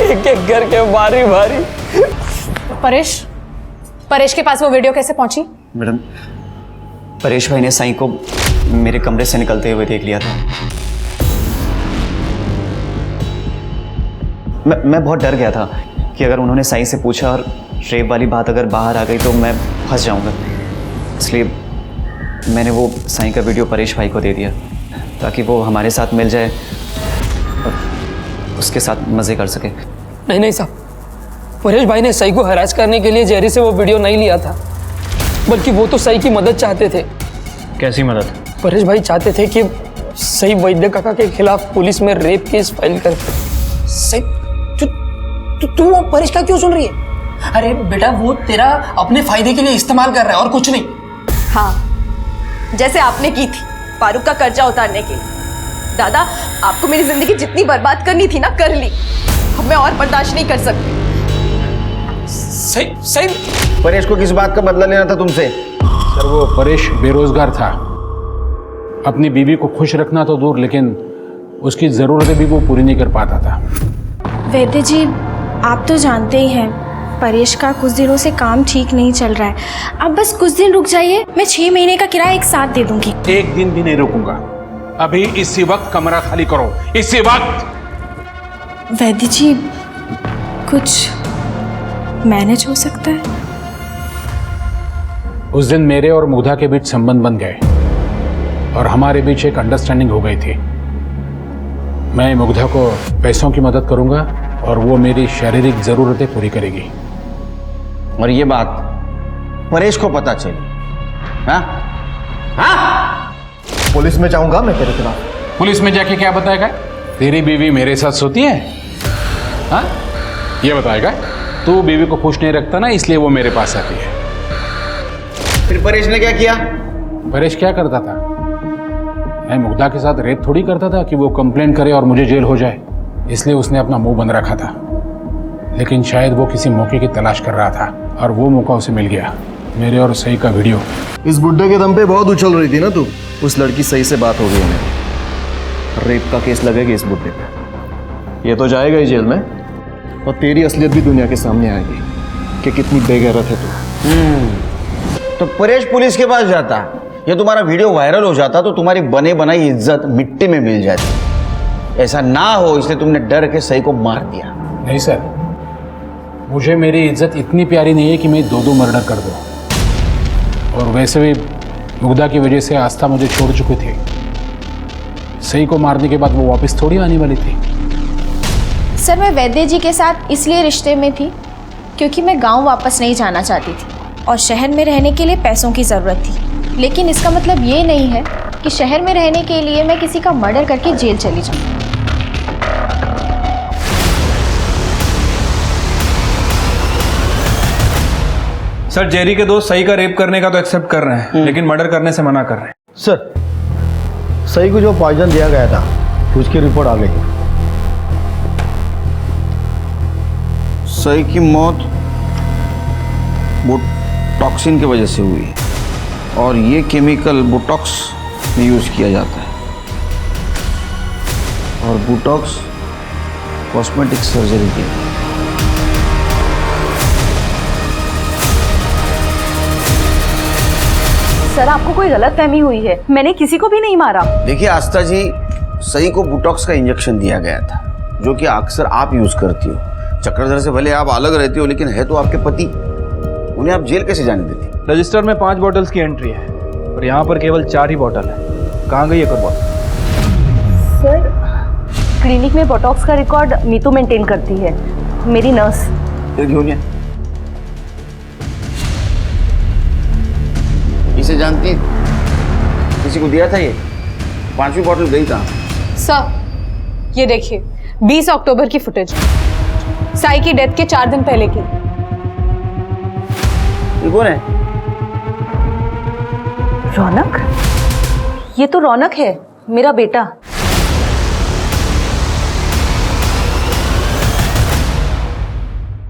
एक एक करके बारी बारी। परेश के पास वो वीडियो कैसे पहुंची? मैडम, परेश भाई ने साईं को मेरे कमरे से निकलते हुए देख लिया था। मैं बहुत डर गया था कि अगर उन्होंने साईं से पूछा और रेप वाली बात अगर बाहर आ गई तो मैं फंस जाऊंगा, इसलिए मैंने वो साईं का वीडियो परेश भाई को दे दिया ताकि वो हमारे साथ मिल जाए और उसके साथ मज़े कर सके। नहीं साहब, परेश भाई ने सई को हरास करने के लिए जेरी से वो वीडियो नहीं लिया था, बल्कि वो तो सई की मदद चाहते थे। कैसी मदद? परेश भाई चाहते थे कि सई वैद्य काका के खिलाफ पुलिस में रेप केस फाइल करे। सई, तू वो परेश का क्यों सुन रही है? अरे बेटा, वो तेरा अपने फायदे के लिए इस्तेमाल कर रहा है और कुछ नहीं। हाँ, जैसे आपने की थी फारूक का कर्जा उतारने के लिए। दादा, आपको मेरी जिंदगी जितनी बर्बाद करनी थी ना, कर ली। अब मैं और बर्दाश्त नहीं कर सकती। सही परेश को किस बात का बदला लेना था तुमसे? सर, वो परेश बेरोजगार था, अपनी बीवी को खुश रखना तो दूर, लेकिन उसकी जरूरतें भी वो पूरी नहीं कर पाता था। वैद्य जी, आप तो जानते ही हैं परेश का कुछ दिनों से काम ठीक नहीं चल रहा है। आप बस कुछ दिन रुक जाइए, मैं 6 महीने का किराया एक साथ दे दूंगी। एक दिन भी नहीं रुकूंगा। अभी इसी वक्त कमरा खाली करो, इसी वक्त। वैद्य जी, कुछ मैनेज हो सकता है? उस दिन मेरे और मुग्धा के बीच संबंध बन गए और हमारे बीच एक अंडरस्टैंडिंग हो गई थी। मैं मुग्धा को पैसों की मदद करूंगा और वो मेरी शारीरिक जरूरतें पूरी करेगी। और ये बात परेश को पता चली, हाँ? हाँ? पुलिस में जाऊंगा मैं तेरे खिलाफ। पुलिस में जाके क्या बताएगा? तेरी बीवी मेरे साथ सोती है? हाँ? ये बताएगा? तू बीवी को खुश नहीं रखता ना, इसलिए वो मेरे पास आती है। फिर परेश ने क्या किया? परेश क्या करता था? मैं मुग्धा के साथ रेप थोड़ी करता था कि वो कंप्लेंट करे और मुझे जेल हो जाए, इसलिए उसने अपना मुंह बंद रखा था। लेकिन शायद वो किसी मौके की तलाश कर रहा था और वो मौका उसे मिल गया। मेरे और सई का वीडियो। इस बुड्ढे के दम पे बहुत उछल रही थी ना तू। उस लड़की सही से बात हो गई मेरी। रेप का केस लगेगा इस बुड्ढे पे। ये तो जाएगा ही जेल में और तेरी असलियत भी दुनिया के सामने आएगी कि कितनी बेगैरत है तू। तो परेश पुलिस के पास जाता, ये तुम्हारा वीडियो वायरल हो जाता तो तुम्हारी बने बनाई इज्जत मिट्टी में मिल जाती। ऐसा ना हो इसलिए तुमने डर के सही को मार दिया। नहीं सर, मुझे मेरी इज्जत इतनी प्यारी नहीं है कि मैं 2 मर्डर कर दूं। और वैसे भी मुग्धा की वजह से आस्था मुझे छोड़ चुकी थी। सही को मारने के बाद वो वापस थोड़ी आने वाली थी। सर, मैं वैद्य जी के साथ इसलिए रिश्ते में थी क्योंकि मैं गांव वापस नहीं जाना चाहती थी और शहर में रहने के लिए पैसों की ज़रूरत थी। लेकिन इसका मतलब ये नहीं है कि शहर में रहने के लिए मैं किसी का मर्डर करके जेल चली जाऊँ। सर, जेरी के दोस्त सही का रेप करने का तो एक्सेप्ट कर रहे हैं, लेकिन मर्डर करने से मना कर रहे हैं। सर, सही को जो पॉइजन दिया गया था उसकी रिपोर्ट आ गई। सही की मौत बोटॉक्सिन की वजह से हुई और ये केमिकल बोटॉक्स में यूज किया जाता है और बोटॉक्स कॉस्मेटिक सर्जरी के लिए। सर, आपको कोई गलतफहमी हुई है, मैंने किसी को भी नहीं मारा। देखिए आस्था जी, सही को बोटॉक्स का इंजेक्शन दिया गया था जो कि अक्सर आप यूज करती हो। चक्रधर से भले आप अलग रहती हो लेकिन है तो आपके पति। उन्हें आप जेल कैसे जाने देती? रजिस्टर में 5 बॉटल्स की एंट्री है और यहाँ पर केवल 4 ही बॉटल है। कहाँ गई एक और बॉटल? सर, क्लिनिक में बोटॉक्स का रिकॉर्ड मीतू मेंटेन करती है, मेरी नर्स। इसे जानती है? किसी को दिया था ये? 5वीं बॉटल गई कहाँ? सर, ये देखिए 20 अक्टूबर की फुटेज, साई की डेथ के 4 दिन पहले की। ये कौन है? रौनक? ये तो रौनक है, मेरा बेटा।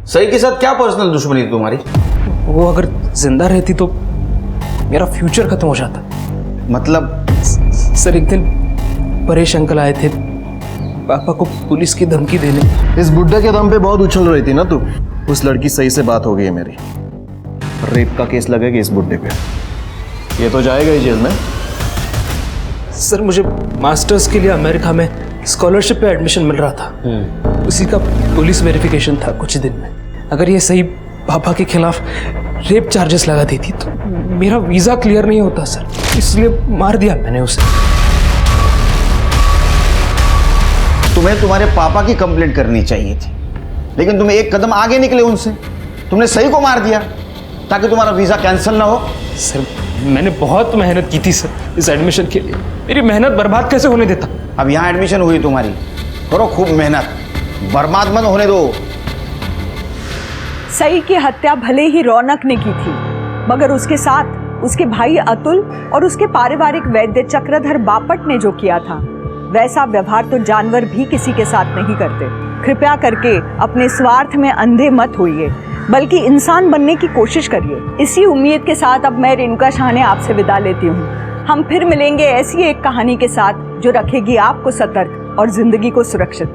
सही के साथ क्या पर्सनल दुश्मनी थी तुम्हारी? वो अगर जिंदा रहती तो मेरा फ्यूचर खत्म हो जाता। मतलब? सर एक दिन परेश अंकल आए थे पापा को पुलिस की धमकी देने। इस बुड्ढे के दम पे बहुत उछल रही थी ना तू। उस लड़की सही से बात हो गई है मेरी, रेप का केस लगेगा इस बुड्ढे पे। ये तो जाएगा ही जेल में। सर मुझे मास्टर्स के लिए अमेरिका में स्कॉलरशिप पे एडमिशन मिल रहा था, उसी का पुलिस वेरिफिकेशन था कुछ दिन में। अगर ये सही पापा के खिलाफ रेप चार्जेस लगा देती तो मेरा वीजा क्लियर नहीं होता सर, इसलिए मार दिया मैंने उसे। तुम्हें तुम्हारे पापा की कंप्लेंट करनी चाहिए थी, लेकिन तुम एक कदम आगे निकले उनसे। तुमने सही को मार दिया ताकि तुम्हारा वीजा कैंसिल ना हो। सर मैंने बहुत मेहनत की थी सर इस एडमिशन के लिए, मेरी मेहनत बर्बाद कैसे होने देता। अब यहाँ एडमिशन हुई तुम्हारी, करो खूब मेहनत, बर्बाद मत होने दो। सई की हत्या भले ही रौनक ने की थी, मगर उसके साथ उसके भाई अतुल और उसके पारिवारिक वैद्य चक्रधर बापट ने जो किया था, वैसा व्यवहार तो जानवर भी किसी के साथ नहीं करते। कृपया करके अपने स्वार्थ में अंधे मत होइए, बल्कि इंसान बनने की कोशिश करिए। इसी उम्मीद के साथ अब मैं रेणुका शाहने आपसे विदा लेती हूँ। हम फिर मिलेंगे ऐसी एक कहानी के साथ जो रखेगी आपको सतर्क और जिंदगी को सुरक्षित।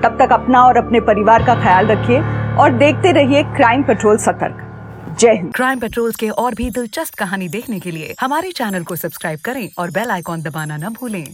तब तक अपना और अपने परिवार का ख्याल रखिए और देखते रहिए क्राइम पेट्रोल सतर्क। जय हिंद। क्राइम पेट्रोल के और भी दिलचस्प कहानी देखने के लिए हमारे चैनल को सब्सक्राइब करें और बेल आइकॉन दबाना न भूलें।